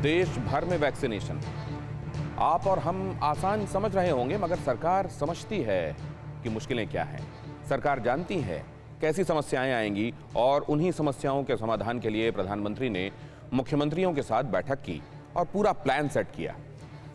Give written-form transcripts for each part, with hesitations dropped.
देश भर में वैक्सीनेशन। आप और हम आसान समझ रहे होंगे, मगर सरकार समझती है कि मुश्किलें क्या हैं। सरकार जानती है कैसी समस्याएं आएंगी और उन्हीं समस्याओं के समाधान के लिए प्रधानमंत्री ने मुख्यमंत्रियों के साथ बैठक की और पूरा प्लान सेट किया।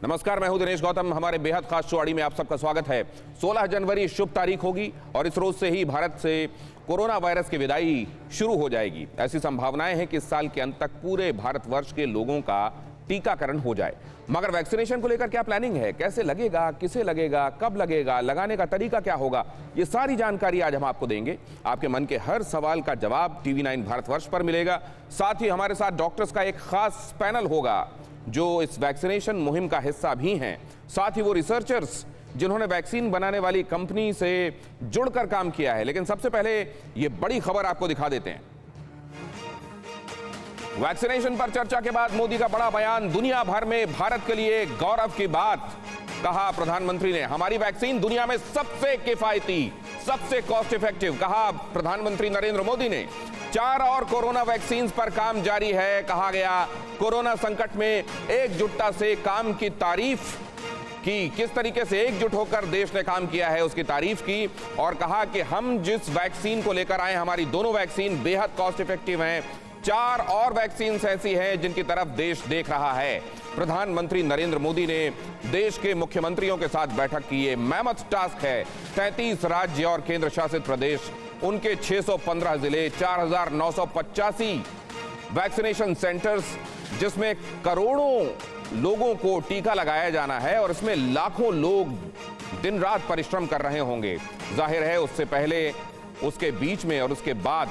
नमस्कार, मैं हूं दिनेश गौतम। हमारे बेहद खास शोआड़ी में आप सबका स्वागत है। 16 जनवरी शुभ तारीख होगी और इस रोज से ही भारत से कोरोना वायरस की विदाई शुरू हो जाएगी। ऐसी संभावनाएं हैं कि इस साल के अंत तक पूरे भारतवर्ष के लोगों का टीकाकरण हो जाए। मगर वैक्सीनेशन को लेकर क्या प्लानिंग है, कैसे लगेगा, किसे लगेगा, कब लगेगा, लगाने का तरीका क्या होगा, ये सारी जानकारी आज हम आपको देंगे। आपके मन के हर सवाल का जवाब TV9 भारतवर्ष पर मिलेगा। साथ ही हमारे साथ डॉक्टर्स का एक खास पैनल होगा जो इस वैक्सीनेशन मुहिम का हिस्सा भी हैं। साथ ही वो रिसर्चर्स जिन्होंने वैक्सीन बनाने वाली कंपनी से जुड़कर काम किया है। लेकिन सबसे पहले ये बड़ी खबर आपको दिखा देते हैं। वैक्सीनेशन पर चर्चा के बाद मोदी का बड़ा बयान, दुनिया भर में भारत के लिए गौरव की बात। कहा प्रधानमंत्री ने, हमारी वैक्सीन दुनिया में सबसे किफायती, सबसे कॉस्ट इफेक्टिव। कहा प्रधानमंत्री नरेंद्र मोदी ने। 4 और कोरोना वैक्सीन पर काम जारी है। कहा गया कोरोना संकट में एकजुटता से काम की तारीफ की, किस तरीके से एकजुट होकर देश ने काम किया है उसकी तारीफ की। और कहा कि हम जिस वैक्सीन को लेकर आए, हमारी दोनों वैक्सीन बेहद कॉस्ट इफेक्टिव हैं। 4 और वैक्सीन ऐसी हैं जिनकी तरफ देश देख रहा है। प्रधानमंत्री नरेंद्र मोदी ने देश के मुख्यमंत्रियों के साथ बैठक की। ये मेहनत टास्क है। 33 राज्य और केंद्र शासित प्रदेश, उनके 615 जिले, 4985 वैक्सीनेशन सेंटर्स, जिसमें करोड़ों लोगों को टीका लगाया जाना है और इसमें लाखों लोग दिन रात परिश्रम कर रहे होंगे। जाहिर है उससे पहले, उसके बीच में और उसके बाद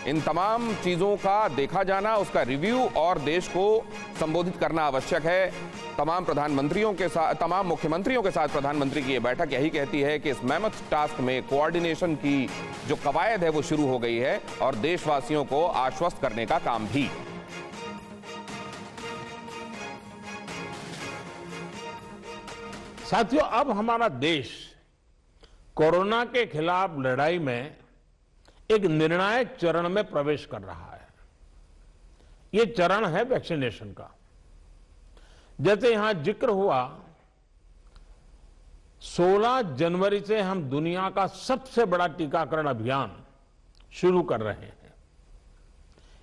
इन तमाम चीजों का देखा जाना, उसका रिव्यू और देश को संबोधित करना आवश्यक है। तमाम प्रधानमंत्रियों के साथ, तमाम मुख्यमंत्रियों के साथ प्रधानमंत्री की यह बैठक यही कहती है कि इस मेहनत टास्क में कोऑर्डिनेशन की जो कवायद है वो शुरू हो गई है और देशवासियों को आश्वस्त करने का काम भी। साथियों, अब हमारा देश कोरोना के खिलाफ लड़ाई में एक निर्णायक चरण में प्रवेश कर रहा है। यह चरण है वैक्सीनेशन का। जैसे यहां जिक्र हुआ, 16 जनवरी से हम दुनिया का सबसे बड़ा टीकाकरण अभियान शुरू कर रहे हैं।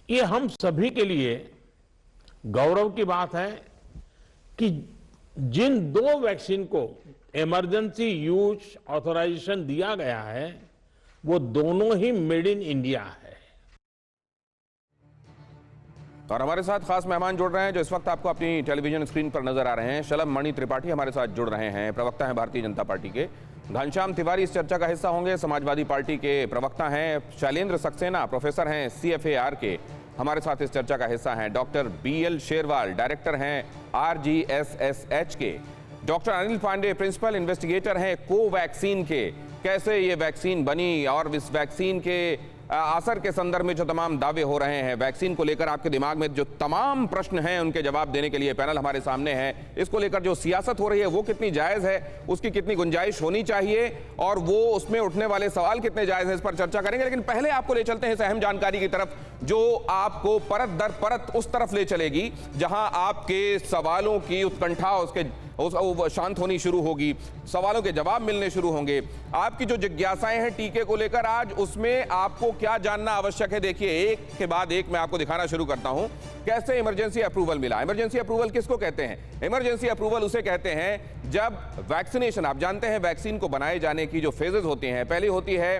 यह हम सभी के लिए गौरव की बात है कि जिन 2 वैक्सीन को इमरजेंसी यूज ऑथराइजेशन दिया गया है, वो दोनों ही मेड इन इंडिया है। और हमारे साथ खास मेहमान जुड़ रहे हैं जो इस वक्त आपको अपनी टेलीविजन स्क्रीन पर नजर आ रहे हैं। शलभ मणि त्रिपाठी हमारे साथ जुड़ रहे हैं, प्रवक्ता हैं भारतीय जनता पार्टी के। घनश्याम तिवारी इस चर्चा का हिस्सा होंगे, समाजवादी पार्टी के प्रवक्ता हैं। शैलेंद्र सक्सेना प्रोफेसर हैं CFAR के, हमारे साथ इस चर्चा का हिस्सा हैं। डॉक्टर BL शेरवाल डायरेक्टर हैं RGSSH के। Doctor Anil Pandey principal investigator हैं कोवैक्सीन के। कैसे ये वैक्सीन बनी और इस वैक्सीन के असर के संदर्भ में जो तमाम दावे हो रहे हैं, वैक्सीन को लेकर आपके दिमाग में जो तमाम प्रश्न हैं उनके जवाब देने के लिए पैनल हमारे सामने है। इसको लेकर जो सियासत हो रही है वो कितनी जायज है, उसकी कितनी गुंजाइश होनी चाहिए और वो उसमें उठने वाले सवाल कितने जायज हैं, इस पर चर्चा करेंगे। लेकिन पहले आपको ले चलते हैं इस अहम जानकारी की तरफ जो आपको परत दर परत उस तरफ ले चलेगी जहां आपके सवालों की उत्कंठा शांत होनी शुरू होगी, सवालों के जवाब मिलने शुरू होंगे। आपकी जो जिज्ञासाएं हैं टीके को लेकर आज, उसमें आपको क्या जानना आवश्यक है, देखिए एक के बाद एक मैं आपको दिखाना शुरू करता हूं। कैसे इमरजेंसी अप्रूवल मिला। इमरजेंसी अप्रूवल किसको कहते हैं? इमरजेंसी अप्रूवल उसे कहते हैं जब वैक्सीनेशन, आप जानते हैं वैक्सीन को बनाए जाने की जो फेजेस होती हैं, पहली होती है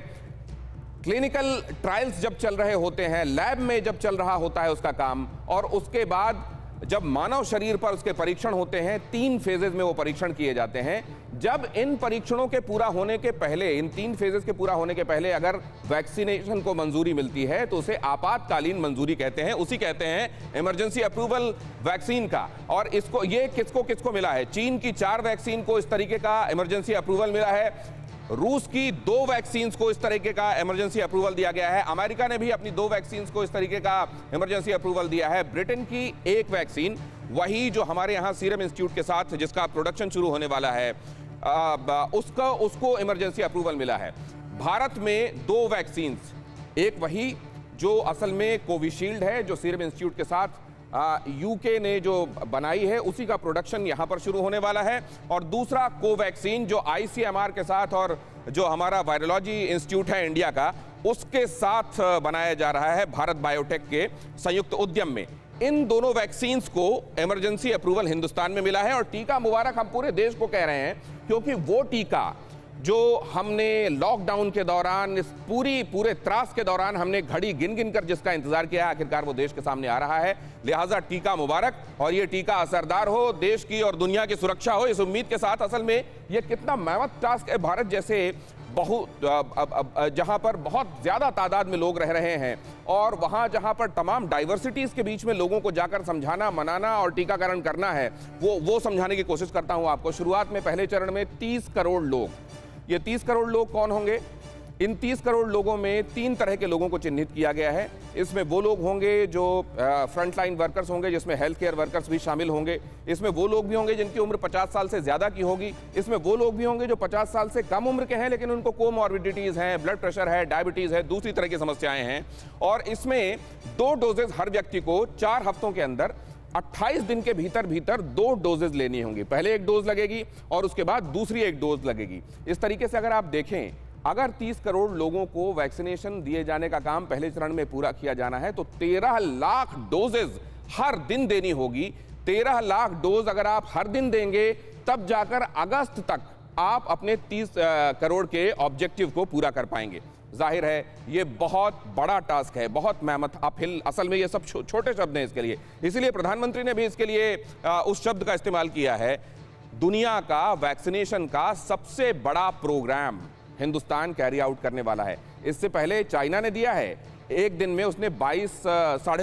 क्लिनिकल ट्रायल्स जब चल रहे होते हैं, लैब में जब चल रहा होता है उसका काम, और उसके बाद जब मानव शरीर पर उसके परीक्षण होते हैं। 3 फेजेस में वो परीक्षण किए जाते हैं। जब इन परीक्षणों के पूरा होने के पहले, इन 3 फेजेस के पूरा होने के पहले अगर वैक्सीनेशन को मंजूरी मिलती है तो उसे आपातकालीन मंजूरी कहते हैं, उसी कहते हैं इमरजेंसी अप्रूवल वैक्सीन का। और इसको, ये किसको किसको मिला है? चीन की 4 वैक्सीन को इस तरीके का इमरजेंसी अप्रूवल मिला है। रूस की 2 वैक्सीन को इस तरीके का इमरजेंसी अप्रूवल दिया गया है। अमेरिका ने भी अपनी 2 वैक्सीन को इस तरीके का इमरजेंसी अप्रूवल दिया है। ब्रिटेन की 1 वैक्सीन, वही जो हमारे यहाँ सीरम इंस्टीट्यूट के साथ जिसका प्रोडक्शन शुरू होने वाला है, उसको इमरजेंसी अप्रूवल मिला है। भारत में 2 वैक्सीन, एक वही जो असल में कोविशील्ड है जो सीरम इंस्टीट्यूट के साथ यूके ने जो बनाई है उसी का प्रोडक्शन यहां पर शुरू होने वाला है। और दूसरा कोवैक्सीन जो आईसीएमआर के साथ और जो हमारा वायरोलॉजी इंस्टीट्यूट है इंडिया का उसके साथ बनाया जा रहा है भारत बायोटेक के संयुक्त उद्यम में। इन दोनों वैक्सीन्स को इमरजेंसी अप्रूवल हिंदुस्तान में मिला है और टीका मुबारक हम पूरे देश को कह रहे हैं, क्योंकि वो टीका जो हमने लॉकडाउन के दौरान इस पूरे त्रास के दौरान हमने घड़ी गिन गिन कर जिसका इंतजार किया, आखिरकार वो देश के सामने आ रहा है। लिहाजा टीका मुबारक, और ये टीका असरदार हो, देश की और दुनिया की सुरक्षा हो, इस उम्मीद के साथ। असल में ये कितना मेहनत टास्क है भारत जैसे जहां पर बहुत ज्यादा तादाद में लोग रह रहे हैं और वहां जहां पर तमाम डाइवर्सिटीज के बीच में लोगों को जाकर समझाना, मनाना और टीकाकरण करना है, वो समझाने की कोशिश करता हूं आपको। शुरुआत में पहले चरण में 30 करोड़ लोग, ये 30 करोड़ लोग कौन होंगे? इन 30 करोड़ लोगों में 3 तरह के लोगों को चिन्हित किया गया है। इसमें वो लोग होंगे जो फ्रंटलाइन वर्कर्स होंगे, जिसमें हेल्थ केयर वर्कर्स भी शामिल होंगे। इसमें वो लोग भी होंगे जिनकी उम्र 50 साल से ज्यादा की होगी। इसमें वो लोग भी होंगे जो 50 साल से कम उम्र के हैं लेकिन उनको कोमॉर्बिडिटीज हैं, ब्लड प्रेशर है, डायबिटीज है, दूसरी तरह की समस्याएं हैं। और इसमें 2 डोजेज हर व्यक्ति को 4 हफ्तों के अंदर 28 दिन के भीतर 2 डोजेज लेनी होंगी। पहले 1 डोज लगेगी और उसके बाद दूसरी 1 डोज लगेगी। इस तरीके से अगर आप देखें, अगर 30 करोड़ लोगों को वैक्सीनेशन दिए जाने का काम पहले चरण में पूरा किया जाना है तो 13 लाख डोजेज हर दिन देनी होगी। 13 लाख डोज अगर आप हर दिन देंगे तब जाकर अगस्त तक आप अपने 30 करोड़ के ऑब्जेक्टिव को पूरा कर पाएंगे। जाहिर है ये बहुत बड़ा टास्क है, बहुत मेहनत। असल में ये सब छोटे शब्द हैं इसके लिए, इसीलिए प्रधानमंत्री ने भी इसके लिए उस शब्द का इस्तेमाल किया है। दुनिया का वैक्सीनेशन का सबसे बड़ा प्रोग्राम हिंदुस्तान कैरी आउट करने वाला है। इससे पहले चाइना ने दिया है, एक दिन में उसने 22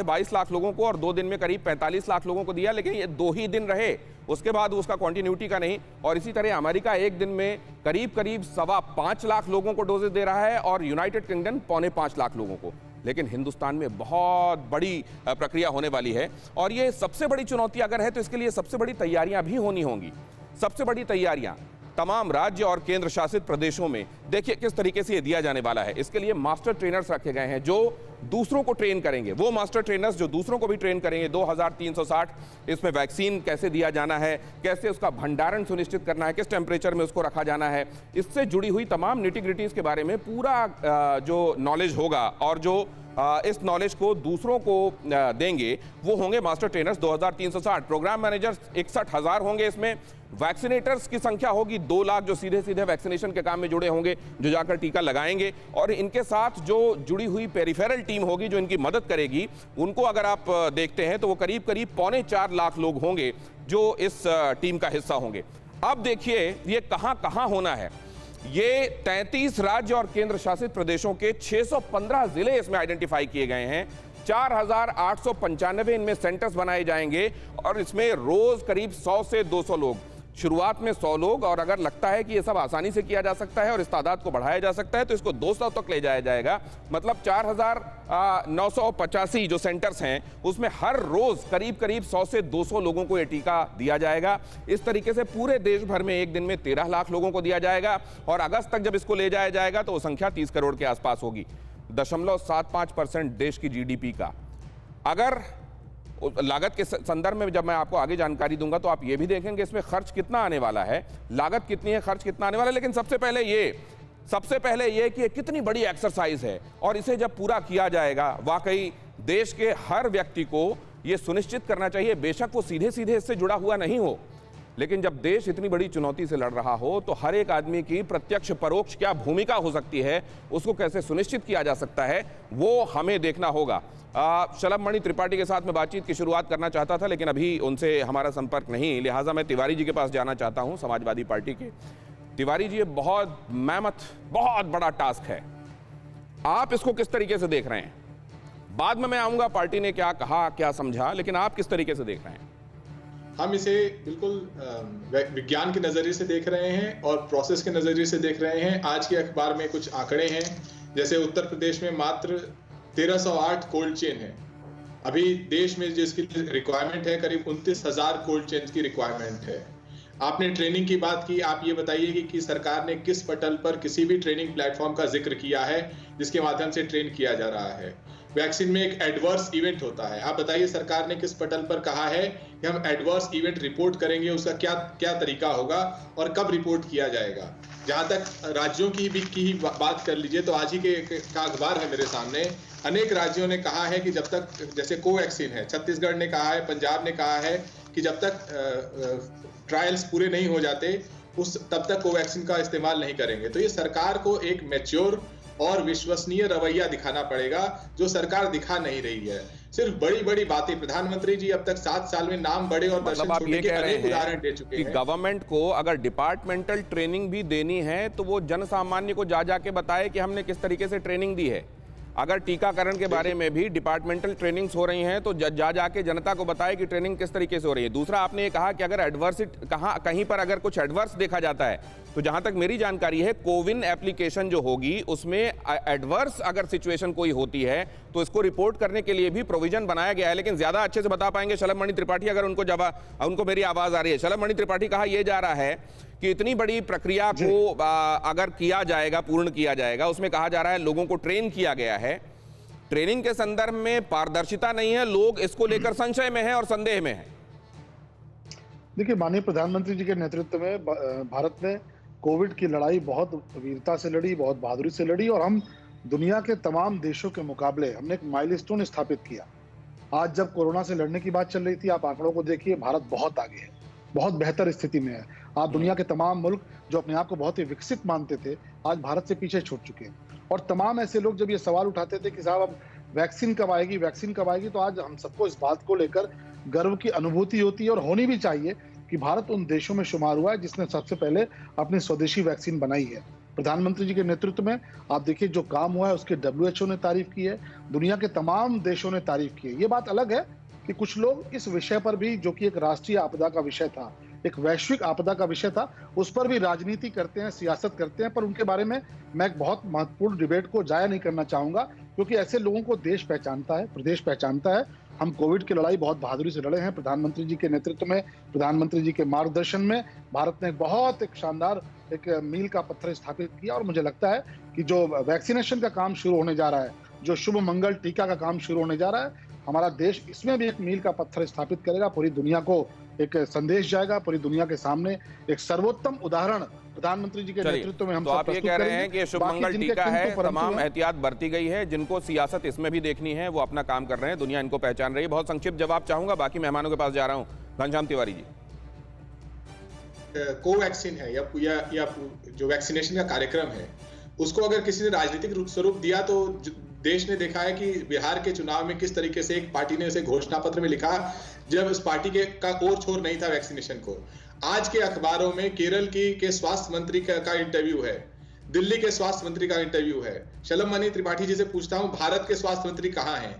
22 लाख लोगों को और 2 दिन में करीब 45 लाख लोगों को दिया, लेकिन ये 2 ही दिन रहे, उसके बाद उसका कंटिन्यूटी का नहीं। और इसी तरह अमेरिका एक दिन में करीब 5.25 लाख लोगों को डोजेज दे रहा है और यूनाइटेड किंगडम 4.25 लाख लोगों को। लेकिन हिंदुस्तान में बहुत बड़ी प्रक्रिया होने वाली है और ये सबसे बड़ी चुनौती अगर है तो इसके लिए सबसे बड़ी तैयारियां भी होनी होंगी। सबसे बड़ी तैयारियां तमाम राज्य और केंद्र शासित प्रदेशों में देखिए किस तरीके से ये दिया जाने वाला है। इसके लिए मास्टर ट्रेनर्स रखे गए हैं जो दूसरों को ट्रेन करेंगे, वो मास्टर ट्रेनर्स जो दूसरों को भी ट्रेन करेंगे। 2360 इसमें वैक्सीन कैसे दिया जाना है, कैसे उसका भंडारण सुनिश्चित करना है, किस टेम्परेचर में उसको रखा जाना है, इससे जुड़ी हुई तमाम निटी-ग्रिटीज के बारे में पूरा जो नॉलेज होगा और जो इस नॉलेज को दूसरों को देंगे वो होंगे मास्टर ट्रेनर्स 2360। प्रोग्राम मैनेजर्स 61,000 होंगे। इसमें वैक्सीनेटर्स की संख्या होगी 2 लाख जो सीधे सीधे वैक्सीनेशन के काम में जुड़े होंगे, जो जाकर टीका लगाएंगे। और इनके साथ जो जुड़ी हुई पेरिफेरल टीम होगी जो इनकी मदद करेगी, उनको अगर आप देखते हैं तो वो करीब 4.25 लाख लोग होंगे जो इस टीम का हिस्सा होंगे। अब देखिए ये कहां होना है। ये 33 राज्य और केंद्र शासित प्रदेशों के 615 जिले इसमें आइडेंटिफाई किए गए हैं। 4,895 इनमें सेंटर्स बनाए जाएंगे और इसमें रोज करीब 100 से 200 लोग, शुरुआत में 100 लोग, और अगर लगता है कि ये सब आसानी से किया जा सकता है और इस तादाद को बढ़ाया जा सकता है तो इसको 200 तक ले जाया जाएगा। मतलब 4,985 जो सेंटर्स हैं उसमें हर रोज करीब 100 से 200 लोगों को ये टीका दिया जाएगा। इस तरीके से पूरे देश भर में एक दिन में 13 लाख लोगों को दिया जाएगा और अगस्त तक जब इसको ले जाया जाएगा तो वो संख्या 30 करोड़ के आसपास होगी। 0.75% देश की जीडीपी का। अगर लागत के संदर्भ में जब मैं आपको आगे जानकारी दूंगा तो आप ये भी देखेंगे इसमें खर्च कितना आने वाला है, लागत कितनी है, खर्च कितना आने वाला है। लेकिन सबसे पहले ये कि ये कितनी बड़ी एक्सरसाइज है और इसे जब पूरा किया जाएगा वाकई देश के हर व्यक्ति को ये सुनिश्चित करना चाहिए, बेशक वो सीधे सीधे इससे जुड़ा हुआ नहीं हो, लेकिन जब देश इतनी बड़ी चुनौती से लड़ रहा हो तो हर एक आदमी की प्रत्यक्ष परोक्ष क्या भूमिका हो सकती है, उसको कैसे सुनिश्चित किया जा सकता है, वो हमें देखना होगा। शलभ मणि त्रिपाठी के साथ मैं बातचीत की शुरुआत करना चाहता था लेकिन अभी उनसे हमारा संपर्क नहीं, लिहाजा मैं तिवारी जी के पास जाना चाहता हूं, समाजवादी पार्टी के। तिवारी जी, ये बहुत मेहनत, बहुत बड़ा टास्क है, आप इसको किस तरीके से देख रहे हैं? बाद में मैं आऊंगा पार्टी ने क्या कहा, क्या समझा, लेकिन आप किस तरीके से देख रहे हैं? हम इसे बिल्कुल विज्ञान के नजरिए से देख रहे हैं और प्रोसेस के नजरिए से देख रहे हैं। आज के अखबार में कुछ आंकड़े हैं, जैसे उत्तर प्रदेश में मात्र 1308 कोल्ड चेन है। अभी देश में जिसकी रिक्वायरमेंट है करीब 29,000 कोल्ड चेन की रिक्वायरमेंट है। आपने ट्रेनिंग की बात की, आप ये बताइए कि सरकार ने किस पटल पर किसी भी ट्रेनिंग प्लेटफॉर्म का जिक्र किया है जिसके माध्यम से ट्रेन किया जा रहा है। वैक्सीन में एक एडवर्स इवेंट होता है। आप बताइए सरकार ने किस पटल पर कहा है कि हम एडवर्स इवेंट रिपोर्ट करेंगे, उसका क्या क्या तरीका होगा और कब रिपोर्ट किया जाएगा। जहां तक राज्यों की बात कर लीजिए तो आज ही का अखबार है मेरे सामने, अनेक राज्यों ने कहा है कि जब तक, जैसे कोवैक्सीन है, छत्तीसगढ़ ने कहा है, पंजाब ने कहा है कि जब तक ट्रायल्स पूरे नहीं हो जाते तब तक कोवैक्सीन का इस्तेमाल नहीं करेंगे। तो ये सरकार को एक मैच्योर और विश्वसनीय रवैया दिखाना पड़ेगा, जो सरकार दिखा नहीं रही है। सिर्फ बड़ी बड़ी बातें, प्रधानमंत्री जी अब तक 7 साल में नाम बड़े और दर्शन छोटे के अनेक उदाहरण दे चुके हैं। गवर्नमेंट को अगर डिपार्टमेंटल ट्रेनिंग भी देनी है तो वो जन सामान्य को जा के बताए कि हमने किस तरीके से ट्रेनिंग दी है। अगर टीकाकरण के बारे में भी डिपार्टमेंटल ट्रेनिंग्स हो रही हैं तो जाके जनता को बताए कि ट्रेनिंग किस तरीके से हो रही है। दूसरा, आपने ये कहा कि अगर कहीं पर अगर कुछ एडवर्स देखा जाता है तो जहां तक मेरी जानकारी है कोविन एप्लीकेशन जो होगी उसमें एडवर्स अगर सिचुएशन कोई होती है तो इसको रिपोर्ट करने के लिए भी प्रोविजन बनाया गया है। लेकिन ज्यादा अच्छे से बता पाएंगे शलभ मणि त्रिपाठी, अगर उनको मेरी आवाज आ रही है। शलभ मणि त्रिपाठी, कहा यह जा रहा है कि इतनी बड़ी प्रक्रिया को अगर किया जाएगा, पूर्ण किया जाएगा, उसमें कहा जा रहा है लोगों को ट्रेन किया गया है, ट्रेनिंग के संदर्भ में पारदर्शिता नहीं है, लोग इसको लेकर संशय में है और संदेह में है। देखिए, माननीय प्रधानमंत्री जी के नेतृत्व में भारत ने कोविड की लड़ाई बहुत वीरता से लड़ी, बहुत बहादुरी से लड़ी और हम दुनिया के तमाम देशों के मुकाबले हमने एक माइलस्टोन स्थापित किया। आज जब कोरोना से लड़ने की बात चल रही थी, आप आंकड़ों को देखिए, भारत बहुत आगे है, बहुत बेहतर स्थिति में है। आज दुनिया के तमाम मुल्क जो अपने आप को बहुत ही विकसित मानते थे, आज भारत से पीछे छूट चुके हैं। और तमाम ऐसे लोग जब ये सवाल उठाते थे कि साहब अब वैक्सीन कब आएगी, वैक्सीन कब आएगी, तो आज हम सबको इस बात को लेकर गर्व की अनुभूति होती है और होनी भी चाहिए कि भारत उन देशों में शुमार हुआ है जिसने सबसे पहले अपनी स्वदेशी वैक्सीन बनाई है। प्रधानमंत्री जी के नेतृत्व में आप देखिए जो काम हुआ है उसकी WHO ने तारीफ की है, दुनिया के तमाम देशों ने तारीफ की है। ये बात अलग है कि कुछ लोग इस विषय पर भी, जो कि एक राष्ट्रीय आपदा का विषय था, एक वैश्विक आपदा का विषय था, उस पर भी राजनीति करते हैं, सियासत करते हैं। पर उनके बारे में मैं एक बहुत महत्वपूर्ण डिबेट को जाया नहीं करना चाहूंगा, क्योंकि ऐसे लोगों को देश पहचानता है, प्रदेश पहचानता है। हम कोविड की लड़ाई बहुत बहादुरी से लड़े हैं। प्रधानमंत्री जी के नेतृत्व में, प्रधानमंत्री जी के मार्गदर्शन में भारत ने बहुत एक शानदार एक मील का पत्थर स्थापित किया। और मुझे लगता है कि जो वैक्सीनेशन का काम शुरू होने जा रहा है, जो शुभ मंगल टीका का काम शुरू होने जा रहा है, हमारा देश इसमें भी एक मील का पत्थर स्थापित करेगा। पूरी दुनिया को एक संदेश जाएगा, पूरी दुनिया के सामने एक सर्वोत्तम उदाहरण प्रधानमंत्री जी के नेतृत्व में हम तो आप ये कह रहे हैं कि शुभ मंगल टीका है, तमाम एहतियात बरती गई है, जिनको सियासत इसमें भी देखनी है वो अपना काम कर रहे हैं, दुनिया इनको पहचान रही है। बहुत संक्षिप्त जवाब चाहूंगा, बाकी मेहमानों के पास जा रहा हूं। घनश्याम तिवारी जी, कोवैक्सीन है या जो वैक्सीनेशन का कार्यक्रम है, उसको अगर किसी ने राजनीतिक स्वरूप दिया तो देश ने देखा है कि बिहार के चुनाव में किस तरीके से एक पार्टी ने उसे घोषणा पत्र में लिखा, जब उस पार्टी का ओर छोर नहीं था वैक्सीनेशन को। आज के अखबारों में केरल के स्वास्थ्य मंत्री का इंटरव्यू है, दिल्ली के स्वास्थ्य मंत्री का इंटरव्यू है। शलभ मणि त्रिपाठी जी से पूछता हूं, भारत के स्वास्थ्य मंत्री कहां हैं?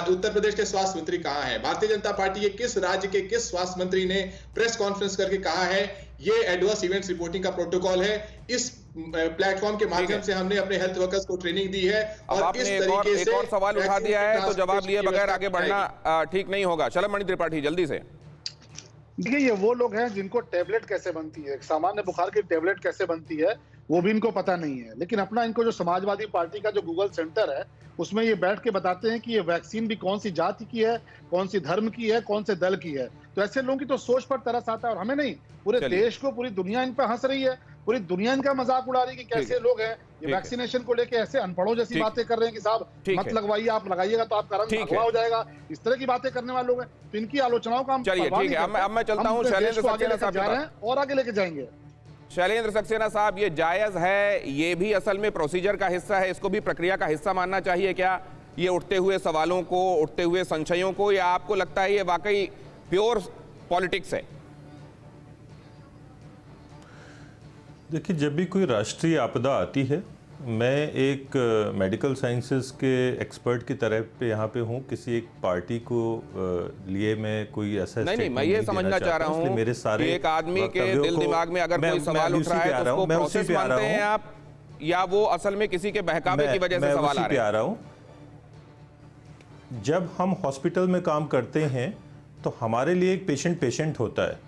उत्तर प्रदेश के स्वास्थ्य मंत्री कहां हैं? भारतीय जनता पार्टी के किस राज्य के किस स्वास्थ्य मंत्री ने प्रेस कॉन्फ्रेंस करके कहा है ये एडवर्स इवेंट्स रिपोर्टिंग का प्रोटोकॉल है, इस प्लेटफॉर्म के माध्यम से हमने अपने हेल्थ वर्कर्स को ट्रेनिंग दी है और इस तरीके से एक और सवाल उठा दिया है तो जवाब लिए बगैर आगे बढ़ना ठीक नहीं होगा। शलभ मणि त्रिपाठी, जल्दी से। देखिए, ये वो लोग हैं जिनको टेबलेट कैसे बनती है, सामान्य बुखार की टेबलेट कैसे बनती है, वो भी इनको पता नहीं है। लेकिन अपना इनको जो समाजवादी पार्टी का जो गूगल सेंटर है, उसमें ये बैठ के बताते हैं कि ये वैक्सीन भी कौन सी जाति की है, कौन सी धर्म की है, कौन से दल की है। तो ऐसे लोगों की तो सोच पर तरस आता है। और हमें नहीं, पूरे देश को, पूरी दुनिया इन पर हंस रही है, पूरी दुनिया इनका मजाक उड़ा रही है कि कैसे लोग हैं ये वैक्सीनेशन को लेके ऐसे अनपढ़ों जैसी बातें कर रहे हैं कि साहब मत लगवाइए, आप लगाइएगा तो आपका रंग भगवा हो जाएगा। इस तरह की बातें करने वाले लोग हैं, तो इनकी आलोचनाओं का हम चलिए ठीक है। अब मैं चलता हूं शैलेंद्र सक्सेना साहब जा रहे हैं और आगे लेके जाएंगे। शैलेंद्र सक्सेना साहब, ये जायज है, ये भी असल में प्रोसीजर का हिस्सा है, इसको भी प्रक्रिया का हिस्सा मानना चाहिए क्या, ये उठते हुए सवालों को, उठते हुए संशयों को, या आपको लगता है ये वाकई प्योर पॉलिटिक्स है? देखिए, जब भी कोई राष्ट्रीय आपदा आती है, मैं एक मेडिकल साइंसेस के एक्सपर्ट की तरह पे यहाँ पे हूँ, किसी एक पार्टी को लिए मैं कोई ऐसा नहीं, मैं ये समझना चाह रहा हूँ मेरे सारे एक आदमी के दिल दिमाग में अगर कोई सवाल उठ रहा है तो उसको प्रोसेस मानते हैं आप, या वो असल में किसी के बहकावे की वजह से सवाल आ रहा है? जब हम हॉस्पिटल में काम करते हैं तो हमारे लिए एक पेशेंट होता है,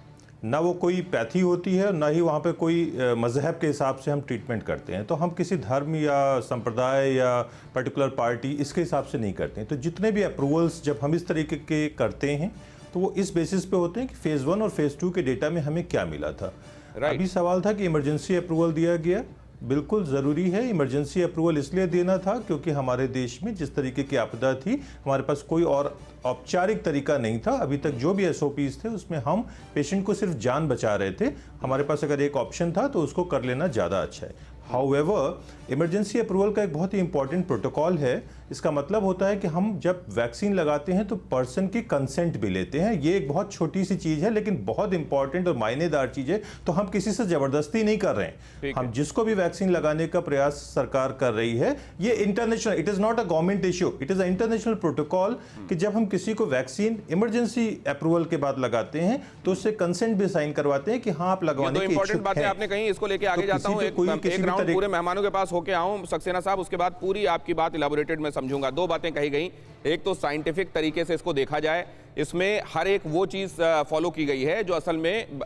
ना वो कोई पैथी होती है, ना ही वहाँ पे कोई मज़हब के हिसाब से हम ट्रीटमेंट करते हैं। तो हम किसी धर्म या संप्रदाय या पर्टिकुलर पार्टी इसके हिसाब से नहीं करते हैं। तो जितने भी अप्रूवल्स जब हम इस तरीके के करते हैं तो वो इस बेसिस पे होते हैं कि फेज़ 1 और फेज़ 2 के डेटा में हमें क्या मिला था। अभी सवाल था कि इमरजेंसी अप्रूवल दिया गया, बिल्कुल ज़रूरी है। इमरजेंसी अप्रूवल इसलिए देना था क्योंकि हमारे देश में जिस तरीके की आपदा थी, हमारे पास कोई और औपचारिक तरीका नहीं था। अभी तक जो भी एसओपीज थे उसमें हम पेशेंट को सिर्फ जान बचा रहे थे। हमारे पास अगर एक ऑप्शन था तो उसको कर लेना ज़्यादा अच्छा है। हाउएवर, इमरजेंसी अप्रूवल का एक बहुत ही इंपॉर्टेंट प्रोटोकॉल है। इसका मतलब होता है कि हम जब वैक्सीन लगाते हैं तो पर्सन की कंसेंट भी लेते हैं। ये एक बहुत छोटी सी चीज़ है लेकिन बहुत इंपॉर्टेंट और मायनेदार चीज़ है। तो हम किसी से ज़बरदस्ती नहीं कर रहे हैं। हम जिसको भी वैक्सीन लगाने का प्रयास सरकार कर रही है, ये international, it is not a government issue, it is a international protocol कि जब हम किसी को वैक्सीन इमरजेंसी अप्रूवल के बाद लगाते हैं तो उससे कंसेंट भी साइन करवाते हैं कि हाँ आप लगवाने की इच्छुक हैं। बातें आपने कहीं, इसको लेके आगे जाता हूं। एक राउंड पूरे मेहमानों के पास होके आऊं सक्सेना साहब, उसके बाद पूरी आपकी बात इलैबोरेटेड में समझूंगा। दो बातें कही गई, एक तो साइंटिफिक तरीके से इसको देखा जाए, इसमें हर एक वो चीज फॉलो की गई है जो असल में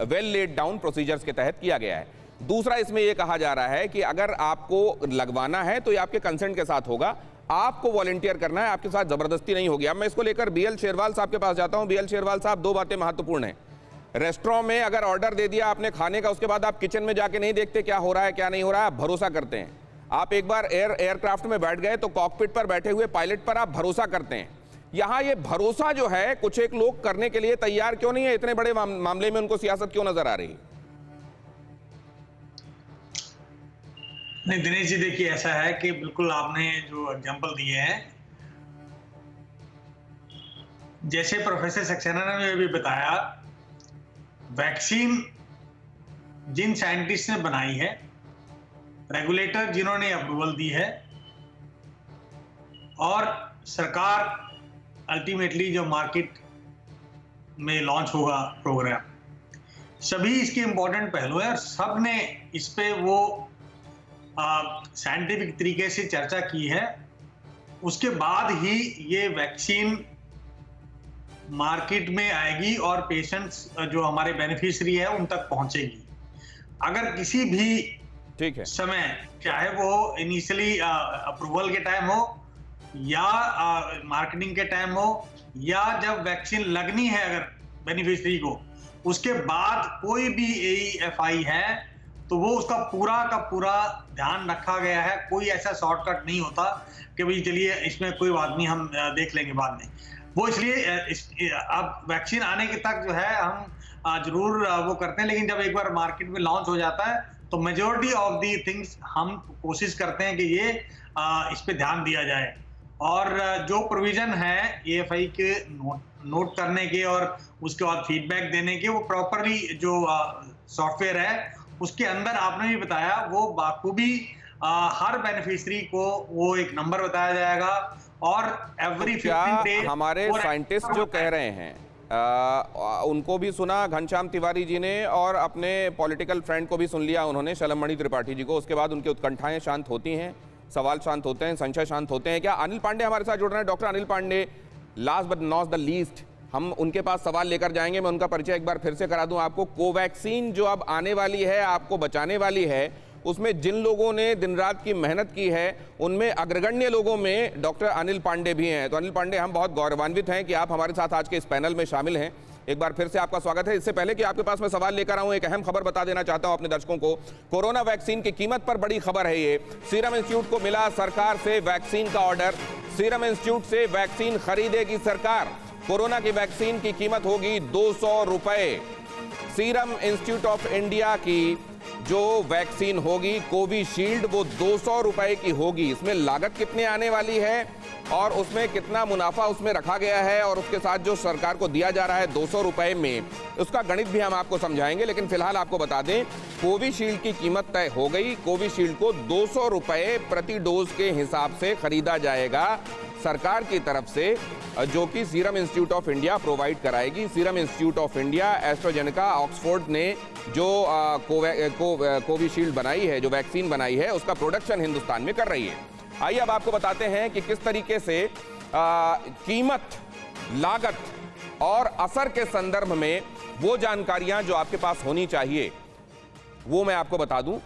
वेल लेड डाउन प्रोसीजर्स के तहत किया गया है। दूसरा, इसमें यह कहा जा रहा है कि अगर आपको लगवाना है तो ये आपके कंसेंट के साथ होगा, आपको वॉलंटियर करना है, आपके साथ जबरदस्ती नहीं होगी। अब मैं इसको लेकर बीएल शेरवाल साहब के पास जाता हूं। बीएल शेरवाल साहब, दो बातें महत्वपूर्ण हैं। रेस्टोरेंट में अगर ऑर्डर दे दिया आपने खाने का, उसके बाद आप किचन में जाके नहीं देखते क्या हो रहा है क्या नहीं हो रहा है, आप भरोसा करते हैं। आप एक बार एयरक्राफ्ट में बैठ गए तो कॉकपिट पर बैठे हुए पायलट पर आप भरोसा करते हैं। यहां ये भरोसा जो है कुछ एक लोग करने के लिए तैयार क्यों नहीं है? इतने बड़े मामले में उनको सियासत क्यों नजर आ रही? नहीं दिनेश जी, देखिए ऐसा है कि बिल्कुल आपने जो एग्जांपल दिए हैं, जैसे प्रोफेसर सक्सेना ने भी बताया, वैक्सीन जिन साइंटिस्ट ने बनाई है, रेगुलेटर जिन्होंने अप्रूवल दी है, और सरकार अल्टीमेटली जो मार्केट में लॉन्च होगा प्रोग्राम, सभी इसके इंपॉर्टेंट पहलू हैं और सब ने इस पे वो साइंटिफिक तरीके से चर्चा की है। उसके बाद ही ये वैक्सीन मार्केट में आएगी और पेशेंट्स जो हमारे बेनिफिशियरी है उन तक पहुंचेगी। अगर किसी भी ठीक है समय, चाहे वो इनिशियली अप्रूवल के टाइम हो या मार्केटिंग के टाइम हो या जब वैक्सीन लगनी है अगर बेनिफिशियरी को, उसके बाद कोई भी AEFI है तो वो उसका पूरा का पूरा ध्यान रखा गया है। कोई ऐसा शॉर्टकट नहीं होता कि भाई चलिए इसमें कोई बात नहीं, हम देख लेंगे बाद में। वो इसलिए अब वैक्सीन आने के तक जो है हम जरूर वो करते हैं, लेकिन जब एक बार मार्केट में लॉन्च हो जाता है तो मेजॉरिटी ऑफ दी थिंग्स हम कोशिश करते हैं कि ये इस पे ध्यान दिया जाए। और जो प्रोविजन है AFI के नोट करने के और उसके बाद फीडबैक देने के, वो प्रॉपरली जो सॉफ्टवेयर है उसके अंदर आपने भी बताया, वो बाखूबी हर बेनिफिशियरी को वो एक नंबर बताया जाएगा और एवरी 15 डेज हमारे साइंटिस्ट जो कह रहे हैं उनको भी सुना घनश्याम तिवारी जी ने और अपने पॉलिटिकल फ्रेंड को भी सुन लिया उन्होंने, शलम मणि त्रिपाठी जी को। उसके बाद उनकी उत्कंठाएं शांत होती हैं, सवाल शांत होते हैं, संशय शांत होते हैं। क्या अनिल पांडे हमारे साथ जुड़ रहे हैं? Doctor Anil Pandey, last but not the least, हम उनके पास सवाल लेकर जाएंगे। मैं उनका परिचय एक बार फिर से करा दूं आपको। कोवैक्सीन जो अब आने वाली है, आपको बचाने वाली है, उसमें जिन लोगों ने दिन रात की मेहनत की है उनमें अग्रगण्य लोगों में डॉक्टर अनिल पांडे भी हैं। तो अनिल पांडे, हम बहुत गौरवान्वित हैं कि आप हमारे साथ आज के इस पैनल में शामिल हैं। एक बार फिर से आपका स्वागत है। इससे पहले कि आपके पास मैं सवाल लेकर आऊं, एक अहम खबर बता देना चाहता हूं अपने दर्शकों को। कोरोना वैक्सीन की कीमत पर बड़ी खबर है ये। सीरम इंस्टीट्यूट को मिला सरकार से वैक्सीन का ऑर्डर। सीरम इंस्टीट्यूट से वैक्सीन खरीदेगी सरकार। कोरोना की वैक्सीन की कीमत होगी 200 रुपए। सीरम इंस्टीट्यूट ऑफ इंडिया की जो वैक्सीन होगी कोविशील्ड, वो 200 रुपए की होगी। इसमें लागत कितने आने वाली है और उसमें कितना मुनाफा उसमें रखा गया है और उसके साथ जो सरकार को दिया जा रहा है 200 रुपए में, उसका गणित भी हम आपको समझाएंगे। लेकिन फिलहाल आपको बता दें, कोविशील्ड की कीमत तय हो गई। कोविशील्ड को 200 रुपए प्रति डोज के हिसाब से खरीदा जाएगा सरकार की तरफ से, जो कि Serum Institute of India provide कराएगी। Serum Institute of India, AstraZeneca, Oxford ने जो कोविशील्ड बनाई है, जो वैक्सीन बनाई है, उसका प्रोडक्शन हिंदुस्तान में कर रही है। आइए अब आपको बताते हैं कि किस तरीके से कीमत, लागत और असर के संदर्भ में वो जानकारियां जो आपके पास होनी चाहिए वो मैं आपको बता दूं।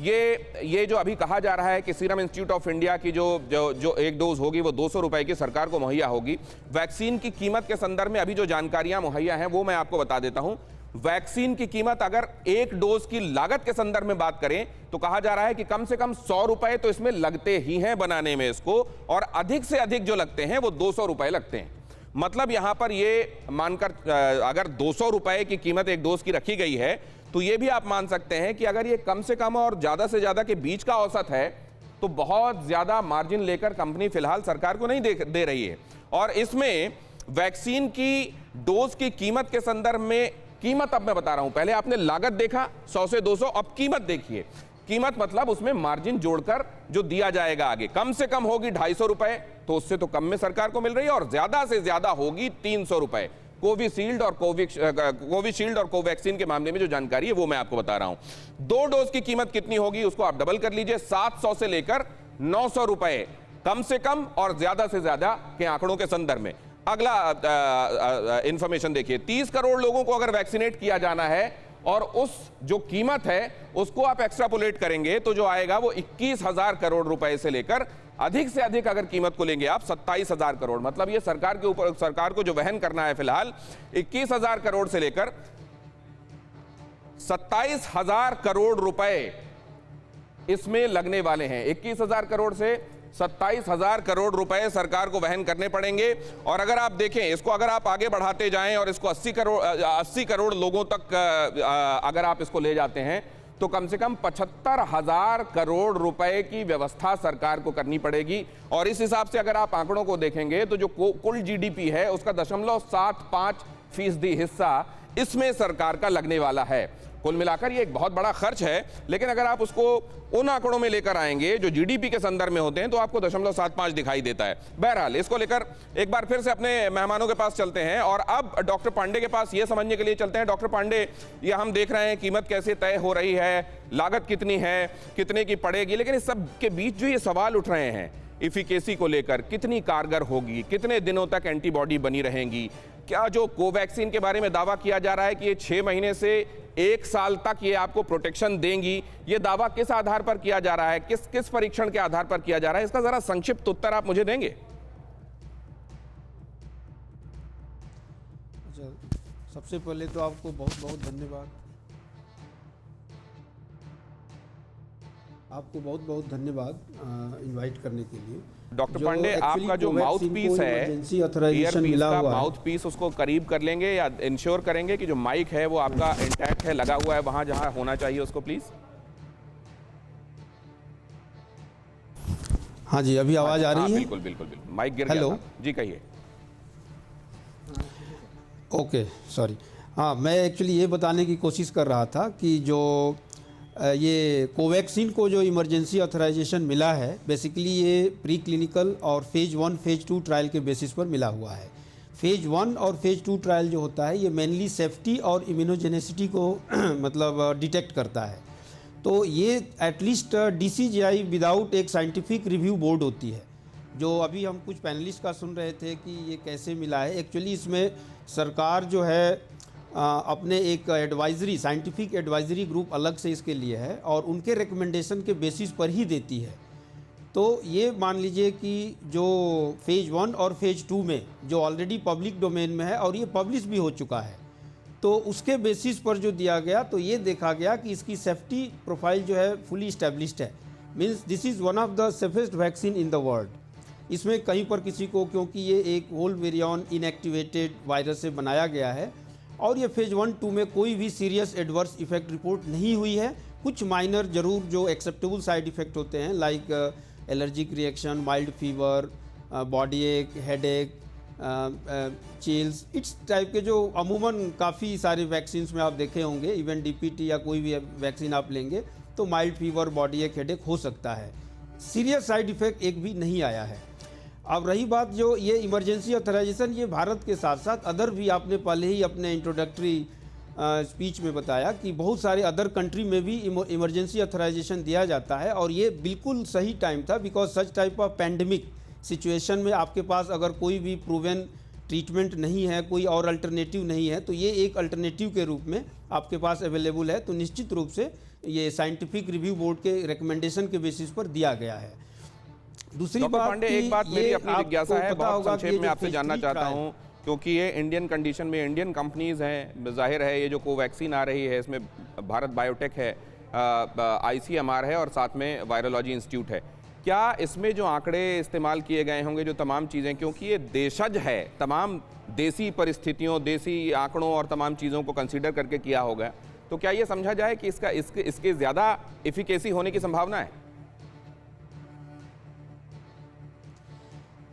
ये जो अभी कहा जा रहा है कि सीरम इंस्टीट्यूट ऑफ इंडिया की जो एक डोज होगी वो 200 रुपए की सरकार को मुहैया होगी। वैक्सीन की कीमत के संदर्भ में अभी जो जानकारियां मुहैया हैं वो मैं आपको बता देता हूं। वैक्सीन की कीमत अगर एक डोज की लागत के संदर्भ में बात करें तो कहा जा रहा है कि कम से कम 100 रुपए तो इसमें लगते ही हैं बनाने में इसको, और अधिक से अधिक जो लगते हैं वो 200 रुपए लगते हैं। मतलब यहां पर ये मानकर अगर 200 रुपए की कीमत एक डोज की रखी गई है तो ये भी आप मान सकते हैं कि अगर ये कम से कम और ज्यादा से ज्यादा के बीच का औसत है तो बहुत ज्यादा मार्जिन लेकर कंपनी फिलहाल सरकार को नहीं दे रही है। और इसमें वैक्सीन की डोज की कीमत के संदर्भ में, कीमत अब मैं बता रहा हूं, पहले आपने लागत देखा 100 से 200, अब कीमत देखिए। कीमत मतलब उसमें मार्जिन जोड़कर जो दिया जाएगा आगे, कम से कम होगी 250 रुपए, तो उससे तो कम में सरकार को मिल रही है, और ज्यादा से ज्यादा होगी 300 रुपए। कोविशील्ड और कोवैक्सीन के मामले में जो जानकारी है वो मैं आपको बता रहा हूं। 2 डोज की कीमत कितनी होगी उसको आप डबल कर लीजिए, 700 से लेकर 900 रुपए कम से कम और ज्यादा से ज्यादा के आंकड़ों के संदर्भ में। अगला इंफॉर्मेशन देखिए, 30 करोड़ लोगों को अगर वैक्सीनेट किया जाना है और उस जो कीमत है उसको आप एक्स्ट्रापोलेट करेंगे तो जो आएगा वो 21,000 करोड़ रुपए से लेकर अधिक से अधिक अगर कीमत को लेंगे आप 27,000 करोड़। मतलब ये सरकार के ऊपर, सरकार को जो वहन करना है फिलहाल 21,000 करोड़ से लेकर 27,000 करोड़ रुपए इसमें लगने वाले हैं। 21,000 करोड़ से 27,000 करोड़ रुपए सरकार को वहन करने पड़ेंगे। और अगर आप देखें इसको, अगर आप आगे बढ़ाते जाएं और इसको 80 करोड़ लोगों तक अगर आप इसको ले जाते हैं तो कम से कम 75,000 करोड़ रुपए की व्यवस्था सरकार को करनी पड़ेगी। और इस हिसाब से अगर आप आंकड़ों को देखेंगे तो जो कुल जीडीपी है उसका 0.75% हिस्सा इसमें सरकार का लगने वाला है। कुल मिलाकर ये एक बहुत बड़ा खर्च है, लेकिन अगर आप उसको उन आंकड़ों में लेकर आएंगे जो जीडीपी के संदर्भ में होते हैं तो आपको 0.75 दिखाई देता है। बहरहाल इसको लेकर एक बार फिर से अपने मेहमानों के पास चलते हैं और अब डॉक्टर पांडे के पास ये समझने के लिए चलते हैं। डॉक्टर पांडे, ये हम देख रहे हैं कीमत कैसे तय हो रही है, लागत कितनी है, कितने की पड़ेगी, लेकिन इस सब के बीच जो ये सवाल उठ रहे हैं इफिकेसी को लेकर, कितनी कारगर होगी, कितने दिनों तक एंटीबॉडी बनी रहेंगी, क्या जो कोवैक्सीन के बारे में दावा किया जा रहा है कि ये 6 महीने से 1 साल तक ये आपको प्रोटेक्शन देंगी, ये दावा किस आधार पर किया जा रहा है, किस परीक्षण के आधार पर किया जा रहा है, इसका जरा संक्षिप्त उत्तर आप मुझे देंगे? अच्छा, सबसे पहले तो आपको बहुत बहुत धन्यवाद, आपको बहुत बहुत धन्यवाद इनवाइट करने के लिए। डॉक्टर पांडे, आपका जो माउथ पीस है, ऑथराइजेशन मिला हुआ है, माउथ पीस उसको करीब कर लेंगे या इंश्योर करेंगे कि जो माइक है वो आपका इंटैक्ट है, लगा हुआ है वहां जहां होना चाहिए उसको, प्लीज। हाँ जी, अभी आवाज आ रही है? बिल्कुल बिल्कुल बिल्कुल, माइक गिर गया था जी, कहिए। Okay, sorry. हाँ, मैं एक्चुअली ये बताने की कोशिश कर रहा था कि जो ये कोवैक्सीन को जो इमरजेंसी ऑथराइजेशन मिला है, बेसिकली ये प्री क्लिनिकल और फेज़ 1 फेज़ 2 ट्रायल के बेसिस पर मिला हुआ है। फेज़ 1 और फेज़ 2 ट्रायल जो होता है ये मेनली सेफ्टी और इम्यूनोजेनेसिटी को मतलब डिटेक्ट करता है। तो ये एटलीस्ट DCGI विदाउट एक साइंटिफिक रिव्यू बोर्ड होती है, जो अभी हम कुछ पैनलिस्ट का सुन रहे थे कि ये कैसे मिला है। एक्चुअली इसमें सरकार जो है अपने एक एडवाइजरी, साइंटिफिक एडवाइजरी ग्रुप अलग से इसके लिए है और उनके रिकमेंडेशन के बेसिस पर ही देती है। तो ये मान लीजिए कि जो फेज़ 1 और फेज़ 2 में जो ऑलरेडी पब्लिक डोमेन में है और ये पब्लिश भी हो चुका है, तो उसके बेसिस पर जो दिया गया तो ये देखा गया कि इसकी सेफ्टी प्रोफाइल जो है फुली इस्टेब्लिश्ड है। Means this is one of the safest vaccine in the world. इसमें कहीं पर किसी को, क्योंकि ये एक होल वेरियन इनएक्टिवेटेड वायरस से बनाया गया है और ये फेज़ 1-2 में कोई भी सीरियस एडवर्स इफेक्ट रिपोर्ट नहीं हुई है। कुछ माइनर जरूर जो एक्सेप्टेबल साइड इफेक्ट होते हैं, like allergic reaction, mild fever, body एक, हेड एक, चिल्स, इस टाइप के जो अमूमन काफ़ी सारे वैक्सीन में आप देखे होंगे। इवन DPT या कोई भी वैक्सीन आप लेंगे तो माइल्ड फीवर, बॉडी एक, हेड एक हो सकता है। सीरियस साइड इफेक्ट एक भी नहीं आया है। अब रही बात जो ये इमरजेंसी ऑथराइजेशन, ये भारत के साथ साथ अदर भी, आपने पहले ही अपने इंट्रोडक्टरी स्पीच में बताया कि बहुत सारे अदर कंट्री में भी इमरजेंसी ऑथराइजेशन दिया जाता है और ये बिल्कुल सही टाइम था, because such type of pandemic situation में आपके पास अगर कोई भी प्रूवन ट्रीटमेंट नहीं है, कोई और अल्टरनेटिव नहीं है, तो ये एक अल्टरनेटिव के रूप में आपके पास अवेलेबल है। तो निश्चित रूप से ये साइंटिफिक रिव्यू बोर्ड के रिकमेंडेशन के बेसिस पर दिया गया है। दूसरी डॉक्टर बात पांडे, एक बात मेरी अपनी जिज्ञासा है, बहुत संक्षेप में आपसे जानना चाहता हूं, क्योंकि ये इंडियन कंडीशन में इंडियन कंपनीज हैं, जाहिर है ये जो कोवैक्सीन आ रही है इसमें भारत बायोटेक है, ICMR है और साथ में वायरोलॉजी इंस्टीट्यूट है। क्या इसमें जो आंकड़े इस्तेमाल किए गए होंगे, जो तमाम चीज़ें, क्योंकि ये देशज है, तमाम देसी परिस्थितियों, देसी आंकड़ों और तमाम चीज़ों को कंसीडर करके किया होगा, तो क्या ये समझा जाए कि इसके ज़्यादा एफिकेसी होने की संभावना है?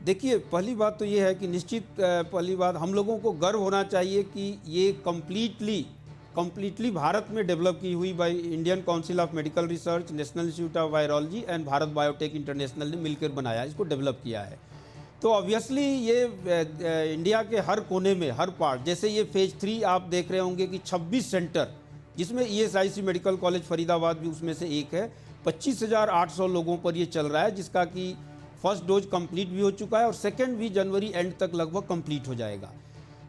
देखिए, पहली बात तो ये है कि निश्चित पहली बात हम लोगों को गर्व होना चाहिए कि ये कंप्लीटली भारत में डेवलप की हुई by Indian council of medical research, national institute of virology and Bharat biotech international ने मिलकर बनाया, इसको डेवलप किया है। तो ऑब्वियसली ये इंडिया के हर कोने में, हर पार्ट, जैसे ये फेज 3 आप देख रहे होंगे कि 26 सेंटर, जिसमें ESIC मेडिकल कॉलेज फरीदाबाद भी उसमें से एक है, 25,800 लोगों पर ये चल रहा है, जिसका कि फर्स्ट डोज कंप्लीट भी हो चुका है और सेकेंड भी जनवरी एंड तक लगभग कंप्लीट हो जाएगा।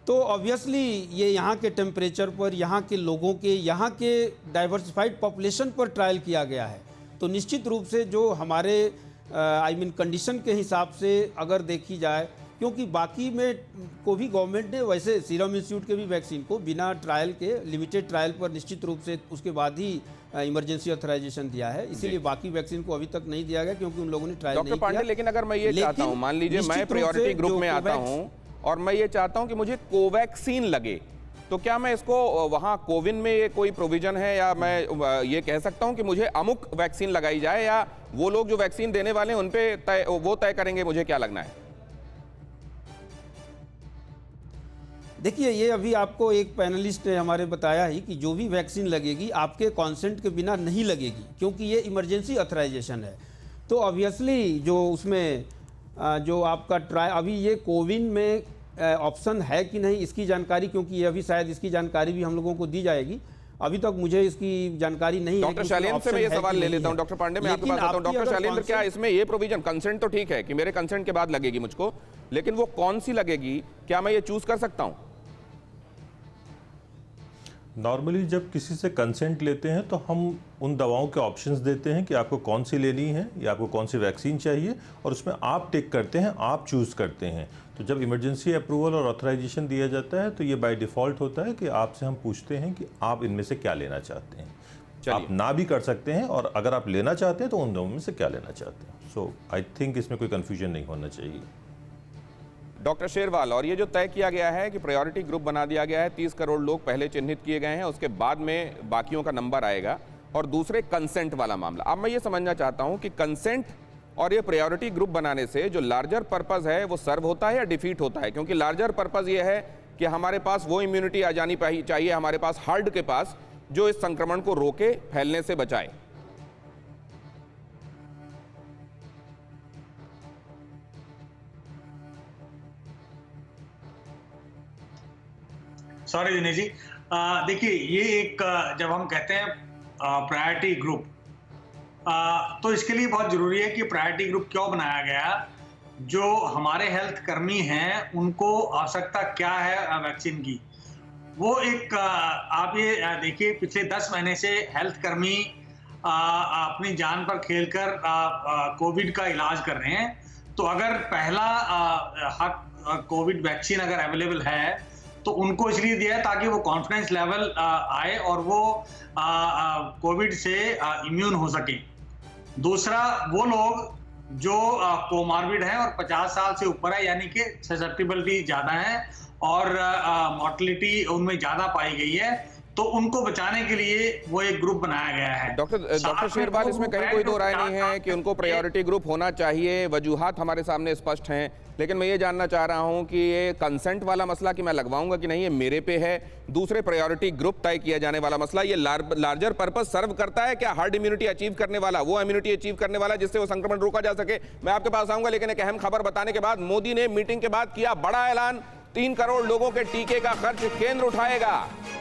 तो ऑब्वियसली ये यहाँ के टेम्परेचर पर, यहाँ के लोगों के, यहाँ के डाइवर्सिफाइड पॉपुलेशन पर ट्रायल किया गया है। तो निश्चित रूप से जो हमारे कंडीशन के हिसाब से अगर देखी जाए, क्योंकि बाकी में को भी गवर्नमेंट ने वैसे सीरम इंस्टीट्यूट के भी वैक्सीन को बिना ट्रायल के, लिमिटेड ट्रायल पर निश्चित रूप से उसके बाद ही इमरजेंसी ऑथराइजेशन दिया है, इसीलिए बाकी वैक्सीन को अभी तक नहीं दिया गया क्योंकि उन लोगों ने ट्रायल नहीं किया। डॉक्टर पांडे, लेकिन अगर मैं ये चाहता हूं, मान लीजिए मैं प्रायोरिटी ग्रुप में आता हूं और मैं ये चाहता हूं कि मुझे कोवैक्सीन लगे, तो क्या मैं इसको वहां कोविन में ये कोई प्रोविजन है, या मैं ये कह सकता हूं कि मुझे अमुक वैक्सीन लगाई जाए, या वो लोग जो वैक्सीन देने वाले हैं उन पे वो तय करेंगे मुझे क्या लगना है? देखिए, ये अभी आपको एक पैनलिस्ट ने हमारे बताया ही कि जो भी वैक्सीन लगेगी आपके कॉन्सेंट के बिना नहीं लगेगी, क्योंकि ये इमरजेंसी ऑथराइजेशन है। तो ऑब्वियसली जो उसमें जो आपका अभी ये कोविन में ऑप्शन है कि नहीं इसकी जानकारी, क्योंकि ये अभी शायद इसकी जानकारी भी हम लोगों को दी जाएगी, अभी तक मुझे इसकी जानकारी नहीं है। डॉक्टर शैलेंद्र से मैं ये सवाल ले लेता हूं। डॉक्टर पांडे, मैं आपके पास आता हूं। डॉक्टर शैलेंद्र, क्या इसमें ये प्रोविजन, कंसेंट तो ठीक है कि मेरे कंसेंट के बाद लगेगी मुझको, लेकिन वो कौन सी लगेगी, क्या मैं ये चूज कर सकता हूं? नॉर्मली जब किसी से कंसेंट लेते हैं तो हम उन दवाओं के ऑप्शंस देते हैं कि आपको कौन सी लेनी है या आपको कौन सी वैक्सीन चाहिए, और उसमें आप टिक करते हैं, आप चूज़ करते हैं। तो जब इमरजेंसी अप्रूवल और ऑथराइजेशन दिया जाता है तो ये बाय डिफ़ॉल्ट होता है कि आपसे हम पूछते हैं कि आप इनमें से क्या लेना चाहते हैं। आप ना भी कर सकते हैं, और अगर आप लेना चाहते हैं तो उन दोनों में से क्या लेना चाहते हैं। सो आई थिंक इसमें कोई कन्फ्यूजन नहीं होना चाहिए। डॉक्टर शेरवाल, और ये जो तय किया गया है कि प्रायोरिटी ग्रुप बना दिया गया है, 30 करोड़ लोग पहले चिन्हित किए गए हैं, उसके बाद में बाकियों का नंबर आएगा, और दूसरे कंसेंट वाला मामला। अब मैं ये समझना चाहता हूं कि कंसेंट और ये प्रायोरिटी ग्रुप बनाने से जो लार्जर पर्पस है वो सर्व होता है या डिफीट होता है? क्योंकि लार्जर पर्पस ये है कि हमारे पास वो इम्यूनिटी आ जानी चाहिए, हमारे पास हर्ड के पास, जो इस संक्रमण को रोके, फैलने से बचाए। सॉरी दिनेश जी, देखिए ये एक जब हम कहते हैं प्रायोरिटी ग्रुप, तो इसके लिए बहुत जरूरी है कि प्रायोरिटी ग्रुप क्यों बनाया गया। जो हमारे हेल्थ कर्मी हैं उनको आवश्यकता क्या है वैक्सीन की, वो एक आप ये देखिए पिछले 10 महीने से हेल्थ कर्मी अपनी जान पर खेलकर कोविड का इलाज कर रहे हैं। तो अगर पहला कोविड वैक्सीन अगर अवेलेबल है तो उनको इसलिए दिया है ताकि वो कॉन्फिडेंस लेवल आए और वो कोविड से इम्यून हो सके। दूसरा, वो लोग जो कोमार्बिड हैं और 50 साल से ऊपर है, यानी कि ससेप्टिबिलिटी ज्यादा है और मॉर्टेलिटी उनमें ज्यादा पाई गई है, तो उनको बचाने के लिए वो एक ग्रुप बनाया गया है। डॉक्टर शेरवाल, इसमें कहीं कोई दो राय नहीं है कि उनको प्रायोरिटी ग्रुप होना चाहिए, वजूहात हमारे सामने स्पष्ट हैं, लेकिन मैं ये जानना चाह रहा हूं कि ये कंसेंट वाला मसला कि मैं लगवाऊंगा कि नहीं, ये मेरे पे है। दूसरे प्रायोरिटी ग्रुप तय किया जाने वाला मसला, ये लार्जर पर्पस सर्व करता है क्या? हर्ड इम्यूनिटी अचीव करने वाला, वो इम्यूनिटी अचीव करने वाला जिससे वो संक्रमण रोका जा सके। मैं आपके पास आऊंगा, लेकिन एक अहम खबर बताने के बाद, मोदी ने मीटिंग के बाद किया बड़ा ऐलान, 3 करोड़ लोगों के टीके का खर्च केंद्र उठाएगा।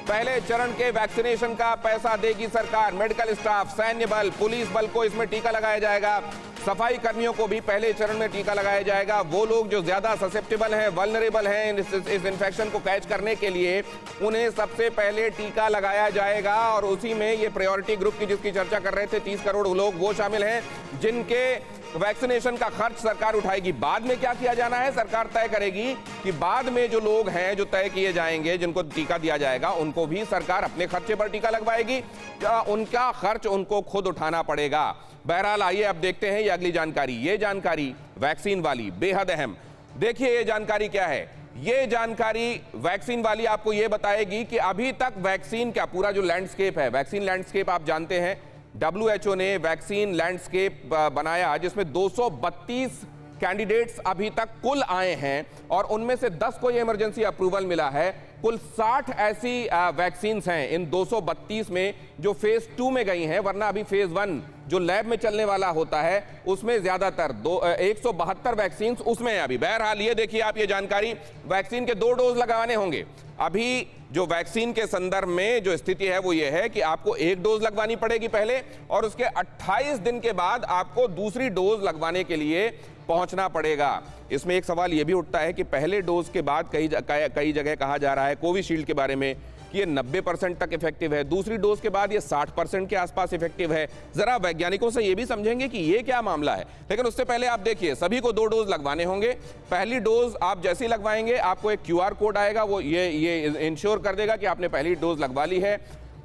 पहले चरण के वैक्सीनेशन का पैसा देगी सरकार, मेडिकल स्टाफ, सैन्य बल, पुलिस बल को इसमें टीका लगाया जाएगा। सफाई कर्मियों को भी पहले चरण में टीका लगाया जाएगा। वो लोग जो ज्यादा ससेप्टेबल हैं, वल्नरेबल हैं इस इन्फेक्शन को कैच करने के लिए, उन्हें सबसे पहले टीका लगाया जाएगा। और उसी में ये प्रायोरिटी ग्रुप की जिसकी चर्चा कर रहे थे 30 करोड़ लोग, वो शामिल हैं जिनके वैक्सीनेशन का खर्च सरकार उठाएगी। बाद में क्या किया जाना है सरकार तय करेगी कि बाद में जो लोग हैं जो तय किए जाएंगे, जिनको टीका दिया जाएगा, उनको भी सरकार अपने खर्चे पर टीका लगवाएगी या उनका खर्च उनको खुद उठाना पड़ेगा। बहरहाल आइए अब देखते हैं ये अगली जानकारी। ये जानकारी वैक्सीन वाली बेहद अहम, देखिए ये जानकारी क्या है। ये जानकारी वैक्सीन वाली आपको ये बताएगी कि अभी तक वैक्सीन का पूरा जो लैंडस्केप है, वैक्सीन लैंडस्केप आप जानते हैं, WHO ने वैक्सीन लैंडस्केप बनाया जिसमें 232 कैंडिडेट्स अभी तक कुल आए हैं और उनमें से 10 को ये इमरजेंसी अप्रूवल मिला है। कुल 60 ऐसी वैक्सीन्स हैं इन 232 में जो फेज 2 में गई हैं, वरना अभी फेज 1 जो लैब में चलने वाला होता है उसमें ज्यादातर 172 वैक्सीन्स उसमें है अभी। बहरहाल ये देखिए आप, ये जानकारी वैक्सीन के 2 डोज लगाने होंगे। अभी जो वैक्सीन के संदर्भ में जो स्थिति है वो ये है कि आपको 1 डोज लगवानी पड़ेगी पहले और उसके 28 दिन के बाद आपको दूसरी डोज लगवाने के लिए पहुंचना पड़ेगा। इसमें एक सवाल यह भी उठता है कि पहले डोज के बाद कई जगह कहा जा रहा है कोविशील्ड के बारे में कि ये 90% तक इफेक्टिव है, दूसरी डोज के बाद ये 60% के आसपास इफेक्टिव है। जरा वैज्ञानिकों से ये भी समझेंगे कि ये क्या मामला है। लेकिन उससे पहले आप देखिए, सभी को 2 डोज लगवाने होंगे। पहली डोज आप जैसे ही लगवाएंगे आपको एक QR कोड आएगा, वो ये इंश्योर कर देगा कि आपने पहली डोज लगवा ली है।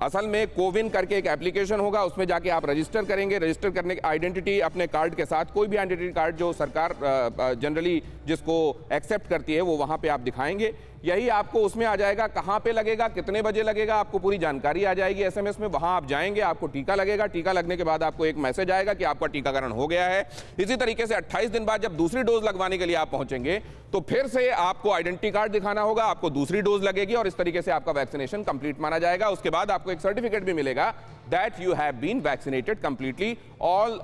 असल में कोविन करके एक एप्लीकेशन होगा, उसमें जाके आप रजिस्टर करेंगे। रजिस्टर करने की आइडेंटिटी अपने कार्ड के साथ, कोई भी आइडेंटिटी कार्ड जो सरकार जनरली जिसको एक्सेप्ट करती है वो वहाँ पे आप दिखाएंगे। यही आपको उसमें आ जाएगा, कहाँ पे लगेगा, कितने बजे लगेगा, आपको पूरी जानकारी आ जाएगी SMS में। वहाँ आप जाएंगे, आपको टीका लगेगा। टीका लगने के बाद आपको एक मैसेज आएगा कि आपका टीकाकरण हो गया है। इसी तरीके से 28 दिन बाद जब दूसरी डोज लगवाने के लिए आप पहुंचेंगे तो फिर से आपको आइडेंटिटी कार्ड दिखाना होगा, आपको दूसरी डोज लगेगी और इस तरीके से आपका वैक्सीनेशन कंप्लीट माना जाएगा। उसके बाद आपको एक सर्टिफिकेट भी मिलेगा that you have been vaccinated completely, all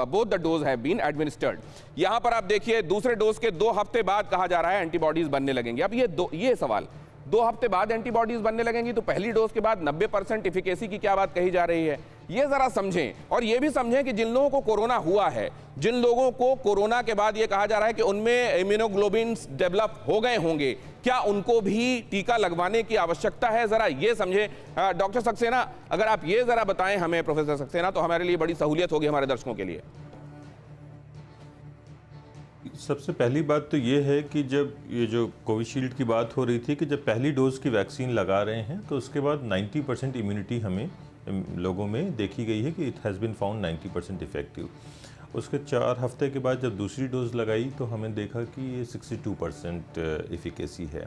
both the dose have been administered। यहां पर आप देखिए दूसरे डोज के 2 हफ्ते बाद कहा जा रहा है एंटीबॉडीज बनने लगेंगे। अब ये सवाल, 2 हफ्ते बाद एंटीबॉडीज बनने लगेंगी तो पहली डोज के बाद 90% इफिकेसी की क्या बात कही जा रही है, ये जरा समझें। और ये भी समझें कि जिन लोगों को कोरोना हुआ है, जिन लोगों को कोरोना के बाद ये कहा जा रहा है कि उनमें इम्यूनोग्लोबिन्स डेवलप हो गए होंगे, क्या उनको भी टीका लगवाने की आवश्यकता है, जरा ये समझें। डॉक्टर सक्सेना, अगर आप ये जरा बताएं हमें, प्रोफेसर सक्सेना, तो हमारे लिए बड़ी सहूलियत होगी हमारे दर्शकों के लिए। सबसे पहली बात तो ये है कि जब ये जो कोविशील्ड की बात हो रही थी कि जब पहली डोज की वैक्सीन लगा रहे हैं तो उसके बाद 90% इम्यूनिटी हमें लोगों में देखी गई है कि it has been found 90% effective. उसके 4 हफ्ते के बाद जब दूसरी डोज लगाई तो हमें देखा कि ये 62% इफिकेसी है।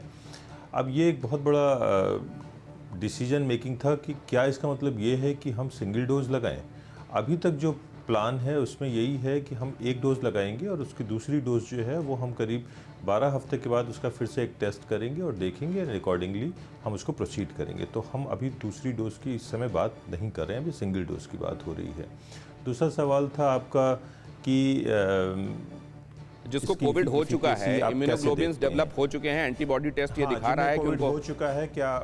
अब ये एक बहुत बड़ा डिसीजन मेकिंग था कि क्या इसका मतलब ये है कि हम सिंगल डोज लगाएं। अभी तक जो प्लान है उसमें यही है कि हम 1 डोज लगाएंगे और उसकी दूसरी डोज जो है वो हम करीब 12 हफ्ते के बाद उसका फिर से एक टेस्ट करेंगे और देखेंगे और अकॉर्डिंगली हम उसको प्रोसीड करेंगे। तो हम अभी दूसरी डोज की इस समय बात नहीं कर रहे हैं, अभी सिंगल डोज की बात हो रही है। दूसरा सवाल था आपका कि जिसको कोविड हो चुका है, इम्यूनोग्लोबिन्स डेवलप हो चुके हैं, एंटीबॉडी टेस्ट ये दिखा रहा है कि उनको हो चुका है। क्या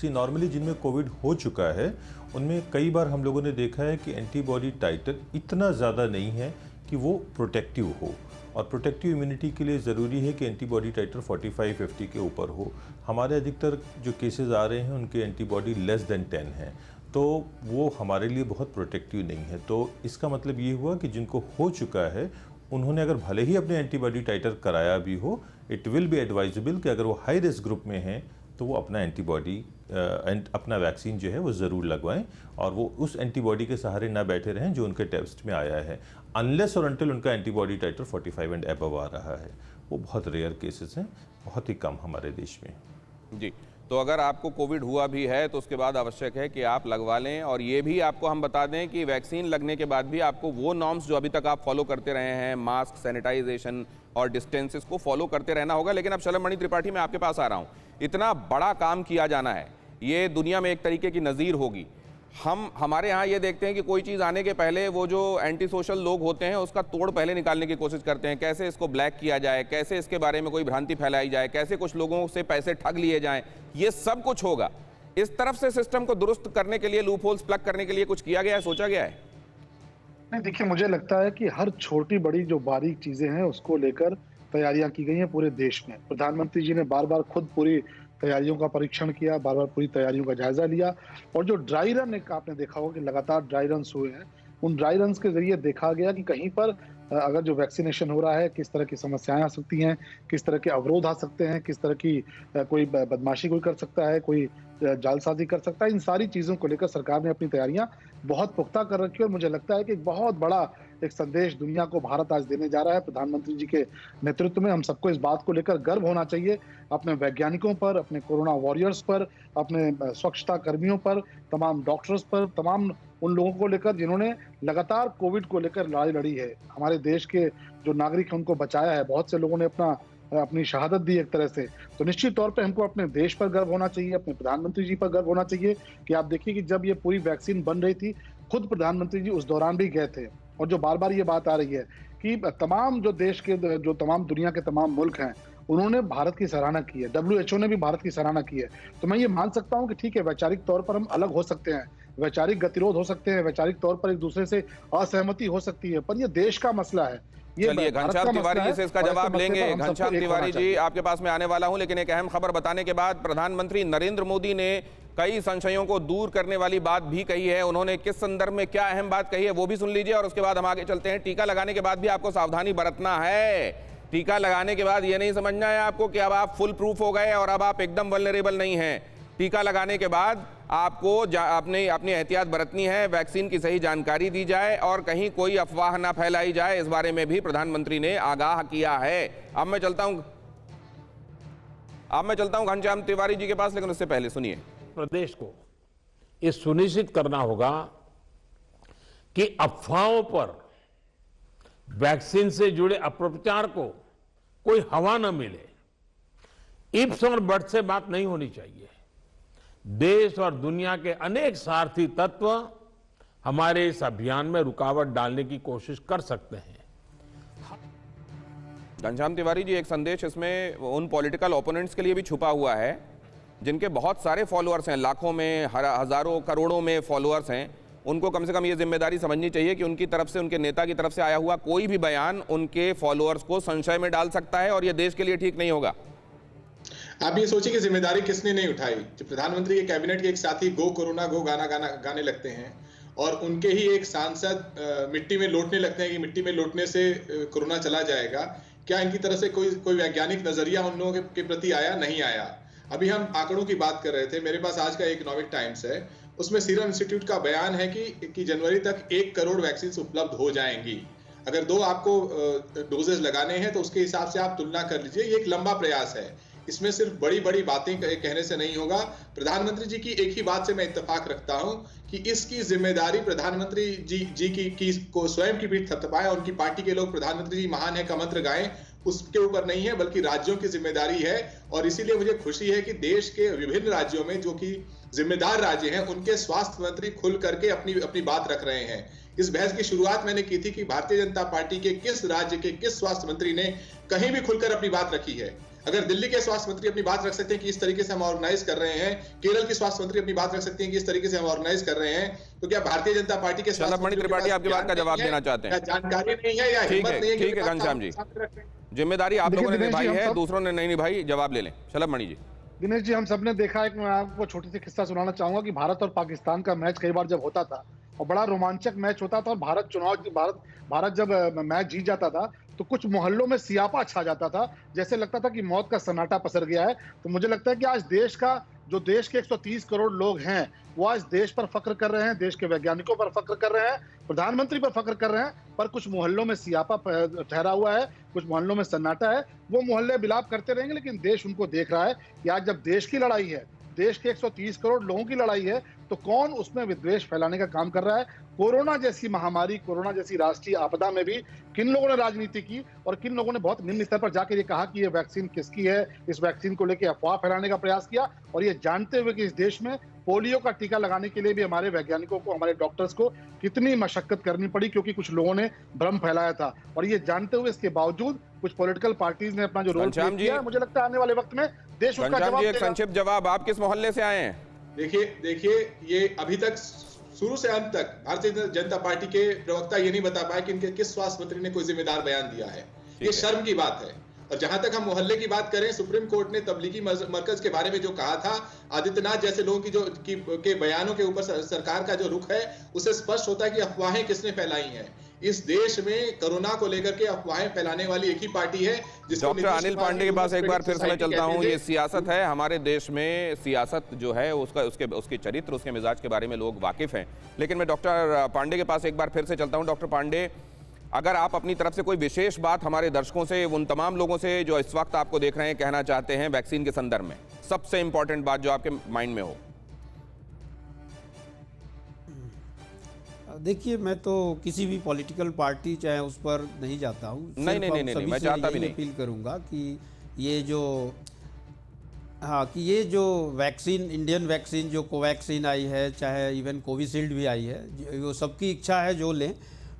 नॉर्मली जिनमें कोविड हो चुका है उनमें कई बार हम लोगों ने देखा है कि एंटीबॉडी टाइटर इतना ज़्यादा नहीं है कि वो प्रोटेक्टिव हो, और प्रोटेक्टिव इम्यूनिटी के लिए ज़रूरी है कि एंटीबॉडी टाइटर 45-50 के ऊपर हो। हमारे अधिकतर जो केसेस आ रहे हैं उनके एंटीबॉडी लेस देन 10 हैं, तो वो हमारे लिए बहुत प्रोटेक्टिव नहीं है। तो इसका मतलब ये हुआ कि जिनको हो चुका है उन्होंने अगर भले ही अपने एंटीबॉडी टाइटर कराया भी हो, इट विल बी एडवाइजेबल कि अगर वो हाई रिस्क ग्रुप में हैं तो वो अपना अपना वैक्सीन जो है वो ज़रूर लगवाएं और वो उस एंटीबॉडी के सहारे ना बैठे रहें जो उनके टेस्ट में आया है, अनलेस और अनटिल उनका एंटीबॉडी टाइटर 45 एंड अबव आ रहा है। वो बहुत रेयर केसेस हैं, बहुत ही कम हमारे देश में। जी, तो अगर आपको कोविड हुआ भी है तो उसके बाद आवश्यक है कि आप लगवा लें। और ये भी आपको हम बता दें कि वैक्सीन लगने के बाद भी आपको वो नॉर्म्स जो अभी तक आप फॉलो करते रहे हैं, मास्क, सैनिटाइजेशन और डिस्टेंसेस को फॉलो करते रहना होगा। लेकिन अब शलभ मणि त्रिपाठी, मैं आपके पास आ रहा हूँ। इतना बड़ा काम किया जाना है, ये दुनिया में एक तरीके की नज़ीर होगी। हमारे यहाँ ये देखते हैं कि कोई चीज़ आने के पहले वो जो एंटी सोशल लोग होते हैं उसका तोड़ पहले निकालने की कोशिश करते हैं, कैसे इसको ब्लैक किया जाए, कैसे इसके बारे में कोई भ्रांति फैलाई जाए, कैसे कुछ लोगों से पैसे ठग लिए जाएं, ये सब कुछ होगा। इस तरफ से सिस्टम को दुरुस्त करने के लिए, लूप होल्स प्लग करने के लिए कुछ किया गया है, सोचा गया है? नहीं, देखिए मुझे लगता है कि हर छोटी बड़ी जो बारीक चीजें हैं उसको लेकर तैयारियां की गई हैं पूरे देश में। प्रधानमंत्री जी ने बार बार खुद पूरी तैयारियों का परीक्षण किया, बार बार पूरी तैयारियों का जायजा लिया। और जो ड्राई रन एक आपने देखा होगा कि लगातार ड्राई रन हुए हैं, उन ड्राई रन के जरिए देखा गया कि कहीं पर अगर जो वैक्सीनेशन हो रहा है किस तरह की समस्याएं आ सकती हैं, किस तरह के अवरोध आ सकते हैं, किस तरह की कोई बदमाशी कोई कर सकता है, कोई जालसाजी कर सकता है। इन सारी चीजों को लेकर सरकार ने अपनी तैयारियां बहुत पुख्ता कर रखी है और मुझे लगता है कि एक बहुत बड़ा एक संदेश दुनिया को भारत आज देने जा रहा है प्रधानमंत्री जी के नेतृत्व में। हम सबको इस बात को लेकर गर्व होना चाहिए अपने वैज्ञानिकों पर, अपने कोरोना वॉरियर्स पर, अपने स्वच्छता कर्मियों पर, तमाम डॉक्टर्स पर, तमाम उन लोगों को लेकर जिन्होंने लगातार कोविड को लेकर लड़ाई लड़ी है। हमारे देश के जो नागरिक हैं उनको बचाया है। बहुत से लोगों ने अपनी शहादत दी एक तरह से। तो निश्चित तौर पे हमको अपने देश पर गर्व होना चाहिए, अपने प्रधानमंत्री जी पर गर्व होना चाहिए कि आप देखिए कि जब ये पूरी वैक्सीन बन रही थी, खुद प्रधानमंत्री जी उस दौरान भी गए थे। और जो बार बार ये बात आ रही है कि तमाम जो देश के जो तमाम दुनिया के तमाम मुल्क हैं उन्होंने भारत की सराहना की है, WHO ने भी भारत की सराहना की है। तो मैं ये मान सकता हूँ कि ठीक है, वैचारिक तौर पर हम अलग हो सकते हैं, वैचारिक गतिरोध हो सकते हैं, वैचारिक तौर पर एक दूसरे से असहमति हो सकती है, पर ये देश का मसला है। चलिए घनश्याम तिवारी जी से इसका जवाब लेंगे। घनश्याम तिवारी जी, आपके पास मैं आने वाला हूं, लेकिन एक अहम खबर बताने के बाद प्रधानमंत्री नरेंद्र मोदी ने कई संशयों को दूर करने वाली बात भी कही है। उन्होंने किस संदर्भ में क्या अहम बात कही है वो भी सुन लीजिए और उसके बाद हम आगे चलते हैं। टीका लगाने के बाद भी आपको सावधानी बरतना है। टीका लगाने के बाद ये नहीं समझना है आपको कि अब आप फुल प्रूफ हो गए और अब आप एकदम वल्नरेबल नहीं हैं। टीका लगाने के बाद आपको अपनी एहतियात बरतनी है, वैक्सीन की सही जानकारी दी जाए और कहीं कोई अफवाह ना फैलाई जाए, इस बारे में भी प्रधानमंत्री ने आगाह किया है। अब मैं चलता हूं घनश्याम तिवारी जी के पास, लेकिन उससे पहले सुनिए। प्रदेश को ये सुनिश्चित करना होगा कि अफवाहों पर, वैक्सीन से जुड़े अपप्रचार को कोई हवा न मिले। इफ्स और बट्स से बात नहीं होनी चाहिए। देश और दुनिया के अनेक सारथी तत्व हमारे इस अभियान में रुकावट डालने की कोशिश कर सकते हैं। घनश्याम तिवारी जी, एक संदेश इसमें उन पॉलिटिकल ओपोनेंट्स के लिए भी छुपा हुआ है जिनके बहुत सारे फॉलोअर्स हैं, लाखों में, हजारों करोड़ों में फॉलोअर्स हैं। उनको कम से कम ये जिम्मेदारी समझनी चाहिए कि उनकी तरफ से, उनके नेता की तरफ से आया हुआ कोई भी बयान उनके फॉलोअर्स को संशय में डाल सकता है और यह देश के लिए ठीक नहीं होगा। आप ये सोचिए कि जिम्मेदारी किसने नहीं उठाई। जब प्रधानमंत्री के कैबिनेट के एक साथी गो कोरोना गो गाने लगते हैं और उनके ही एक सांसद मिट्टी में लौटने लगते हैं कि मिट्टी में लौटने से कोरोना चला जाएगा, क्या इनकी तरफ से कोई वैज्ञानिक नजरिया उन लोगों के प्रति आया? नहीं आया। अभी हम आंकड़ों की बात कर रहे थे, मेरे पास आज का इकोनॉमिक टाइम्स है, उसमें सीरम इंस्टीट्यूट का बयान है कि जनवरी तक 1 करोड़ वैक्सीन उपलब्ध हो जाएंगी। अगर 2 आपको डोजेस लगाने हैं तो उसके हिसाब से आप तुलना कर लीजिए। ये एक लंबा प्रयास है, इसमें सिर्फ बड़ी बड़ी बातें कहने से नहीं होगा। प्रधानमंत्री जी की एक ही बात से मैं इत्तेफाक रखता हूं कि इसकी जिम्मेदारी प्रधानमंत्री जी की को स्वयं की पीठ थपथपाएं, उनकी पार्टी के लोग प्रधानमंत्री जी महान है का मंत्र गाएं, उसके ऊपर नहीं है, बल्कि राज्यों की जिम्मेदारी है। और इसीलिए मुझे खुशी है कि देश के विभिन्न राज्यों में जो कि जिम्मेदार राज्य हैं, उनके स्वास्थ्य मंत्री खुल करके अपनी बात रख रहे हैं। इस बहस की शुरुआत मैंने की थी कि भारतीय जनता पार्टी के किस राज्य के किस स्वास्थ्य मंत्री ने कहीं भी खुलकर अपनी बात रखी है। अगर दिल्ली के स्वास्थ्य मंत्री अपनी बात रख सकते हैं कि इस तरीके से हम ऑर्गेनाइज कर रहे हैं, केरल के स्वास्थ्य मंत्री अपनी बात रख सकते हैं कि इस तरीके से हम ऑर्गेनाइज कर रहे हैं, तो क्या भारतीय जनता पार्टी के शलभ मणि त्रिपाठी आपकी बात का जवाब देना चाहते हैं? जानकारी नहीं है या हिम्मत नहीं है? ठीक है घनश्याम जी, जिम्मेदारी आप लोगों ने निभाई है, दूसरों ने नहीं निभाई। जवाब ले लें शलभ मणि जी। दिनेश जी, हम सबने देखा है कि मैं आपको छोटी सी किस्सा सुनाना चाहूंगा कि भारत और पाकिस्तान का मैच कई बार जब होता था और बड़ा रोमांचक मैच होता था और भारत जब मैच जीत जाता था तो कुछ मोहल्लों में सियापा छा जाता था, जैसे लगता था कि मौत का सन्नाटा पसर गया है। तो मुझे लगता है कि आज देश के 130 करोड़ लोग हैं वो आज देश पर फख्र कर रहे हैं, देश के वैज्ञानिकों पर फख्र कर रहे हैं, प्रधानमंत्री पर फख्र कर रहे हैं, पर कुछ मोहल्लों में सियापा ठहरा हुआ है, कुछ मोहल्लों में सन्नाटा है। वो मोहल्ले बिलाप करते रहेंगे, लेकिन देश उनको देख रहा है कि आज जब देश की लड़ाई है, देश के 130 करोड़ लोगों की लड़ाई है, तो कौन उसमें विद्वेष फैलाने का काम कर रहा है। कोरोना जैसी महामारी, कोरोना जैसी राष्ट्रीय आपदा में भी किन लोगों ने राजनीति की और किन लोगों ने बहुत निम्न स्तर पर जाकर ये कहा कि ये वैक्सीन किसकी है, इस वैक्सीन को लेकर अफवाह फैलाने का प्रयास किया। और ये जानते हुए कि इस देश में पोलियो का टीका लगाने के लिए भी हमारे वैज्ञानिकों को, हमारे डॉक्टर्स को कितनी मशक्कत करनी पड़ी, क्योंकि कुछ लोगों ने भ्रम फैलाया था। और ये जानते हुए इसके बावजूद कुछ पॉलिटिकल पार्टीज ने अपना जो रोल प्ले किया है, मुझे लगता है आने वाले वक्त में देश उसका जवाब देगा। एक संक्षिप्त जवाब, आप किस मोहल्ले से आए हैं? देखिए ये अभी तक शुरू से अंत तक भारतीय जनता पार्टी के प्रवक्ता ये नहीं बता पाए कि इनके किस स्वास्थ्य मंत्री ने कोई जिम्मेदार बयान दिया है। ये शर्म की बात है। और जहां तक हम मोहल्ले की बात करें, सुप्रीम कोर्ट ने तबलीगी मरकज के बारे में जो कहा था, आदित्यनाथ जैसे लोगों के बयानों के ऊपर सरकार का जो रुख है, उससे स्पष्ट होता है कि अफवाहें किसने फैलाई हैं। इस देश में कोरोना को लेकर के अफवाहें फैलाने वाली एक ही पार्टी है। डॉक्टर अनिल पांडे के पास एक बार फिर से मैं चलता हूं। ये सियासत है, हमारे देश में सियासत जो है उसके चरित्र, उसके मिजाज के बारे में लोग वाकिफ हैं। लेकिन मैं डॉक्टर पांडे के पास एक बार फिर से चलता हूं। डॉक्टर पांडे, अगर आप अपनी तरफ से कोई विशेष बात हमारे दर्शकों से, उन तमाम लोगों से जो इस वक्त आपको देख रहे हैं, कहना चाहते हैं वैक्सीन के संदर्भ में, सबसे इंपॉर्टेंट बात जो आपके माइंड में हो। देखिए, मैं तो किसी भी पॉलिटिकल पार्टी चाहे उस पर नहीं जाता हूँ। नहीं, मैं चाहता भी नहीं। अपील करूँगा कि ये जो वैक्सीन, इंडियन वैक्सीन जो कोवैक्सीन आई है, चाहे इवन कोविशील्ड भी आई है, वो सबकी इच्छा है जो लें,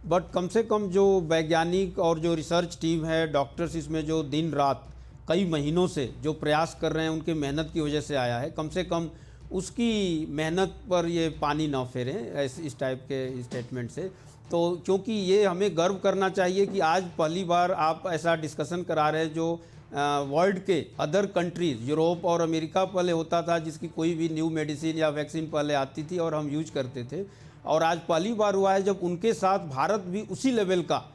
बट कम से कम जो वैज्ञानिक और जो रिसर्च टीम है, डॉक्टर्स इसमें जो दिन रात कई महीनों से जो प्रयास कर रहे हैं, उनके मेहनत की वजह से आया है, कम से कम उसकी मेहनत पर ये पानी ना फेरें इस टाइप के स्टेटमेंट से। तो क्योंकि ये हमें गर्व करना चाहिए कि आज पहली बार आप ऐसा डिस्कशन करा रहे हैं जो वर्ल्ड के अदर कंट्रीज़, यूरोप और अमेरिका पहले होता था जिसकी कोई भी न्यू मेडिसिन या वैक्सीन पहले आती थी और हम यूज करते थे, और आज पहली बार हुआ है जब उनके साथ भारत भी उसी लेवल का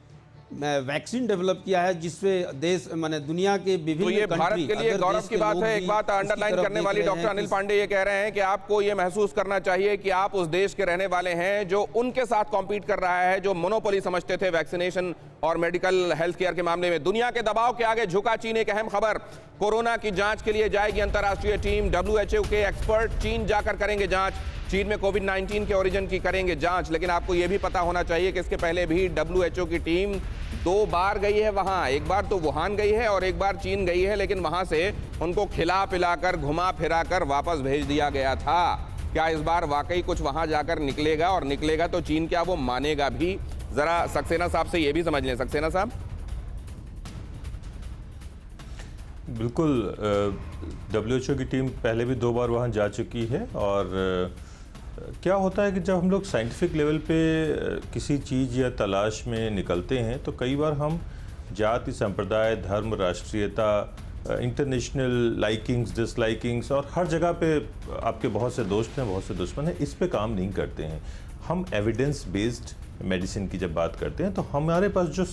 वैक्सीन डेवलप किया है जिससे देश, माने दुनिया के विभिन्न तो ये भारत के लिए गौरव की बात है। एक बात अंडरलाइन करने वाली, डॉक्टर अनिल पांडे ये कह रहे हैं कि आपको ये महसूस करना चाहिए कि आप उस देश के रहने वाले हैं जो उनके साथ कॉम्पीट कर रहा है, जो मोनोपोली समझते थे वैक्सीनेशन और मेडिकल हेल्थ केयर के मामले में। दुनिया के दबाव के आगे झुका चीन। एक अहम खबर, कोरोना की जांच के लिए जाएगी अंतर्राष्ट्रीय टीम। WHO के एक्सपर्ट चीन जाकर करेंगे जांच। चीन में कोविड-19 के ओरिजिन की करेंगे जांच। लेकिन आपको यह भी पता होना चाहिए कि इसके पहले भी WHO की टीम 2 बार गई है वहां। एक बार तो वुहान गई है और एक बार चीन गई है, लेकिन वहां से उनको खिला पिलाकर, घुमा फिराकर वापस भेज दिया गया था। क्या इस बार वाकई कुछ वहां जाकर निकलेगा, और निकलेगा तो चीन क्या वो मानेगा भी? जरा सक्सेना साहब से ये भी समझ लें। सक्सेना साहब। बिल्कुल, WHO की टीम पहले भी 2 बार वहाँ जा चुकी है। और क्या होता है कि जब हम लोग साइंटिफिक लेवल पे किसी चीज़ या तलाश में निकलते हैं तो कई बार हम जाति, संप्रदाय, धर्म, राष्ट्रीयता, इंटरनेशनल लाइकिंग्स, डिसलाइकिंग्स और हर जगह पे आपके बहुत से दोस्त हैं, बहुत से दुश्मन हैं, इस पे काम नहीं करते हैं। हम एविडेंस बेस्ड मेडिसिन की जब बात करते हैं तो हमारे पास जो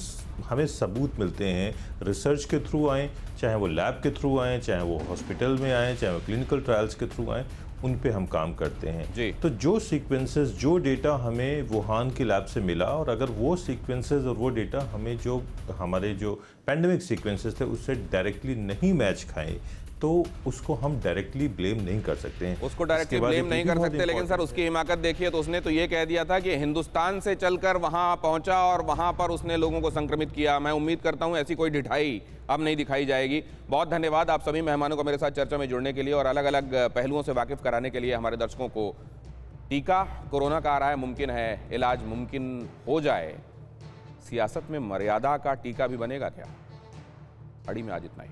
हमें सबूत मिलते हैं, रिसर्च के थ्रू आएँ, चाहे वो लैब के थ्रू आएँ, चाहे वो हॉस्पिटल में आएँ, चाहे वो क्लिनिकल ट्रायल्स के थ्रू आएँ, उन पे हम काम करते हैं। तो जो सीक्वेंसेस, जो डेटा हमें वुहान की लैब से मिला, और अगर वो सीक्वेंसेस और वो डेटा हमें जो हमारे जो पैंडेमिक सीक्वेंसेस थे उससे डायरेक्टली नहीं मैच खाएं, तो उसको हम डायरेक्टली ब्लेम नहीं कर सकते हैं। उसको डायरेक्टली ब्लेम नहीं कर सकते, लेकिन सर उसकी हिमाकत देखिए तो उसने तो ये कह दिया था कि हिंदुस्तान से चलकर वहां पहुंचा और वहां पर उसने लोगों को संक्रमित किया। मैं उम्मीद करता हूं ऐसी कोई ढिठाई अब नहीं दिखाई जाएगी। बहुत धन्यवाद आप सभी मेहमानों को मेरे साथ चर्चा में जुड़ने के लिए और अलग अलग पहलुओं से वाकिफ कराने के लिए। हमारे दर्शकों को टीका कोरोना का आ रहा है, मुमकिन है इलाज मुमकिन हो जाए। सियासत में मर्यादा का टीका भी बनेगा क्या? अड़ी में आज इतना ही।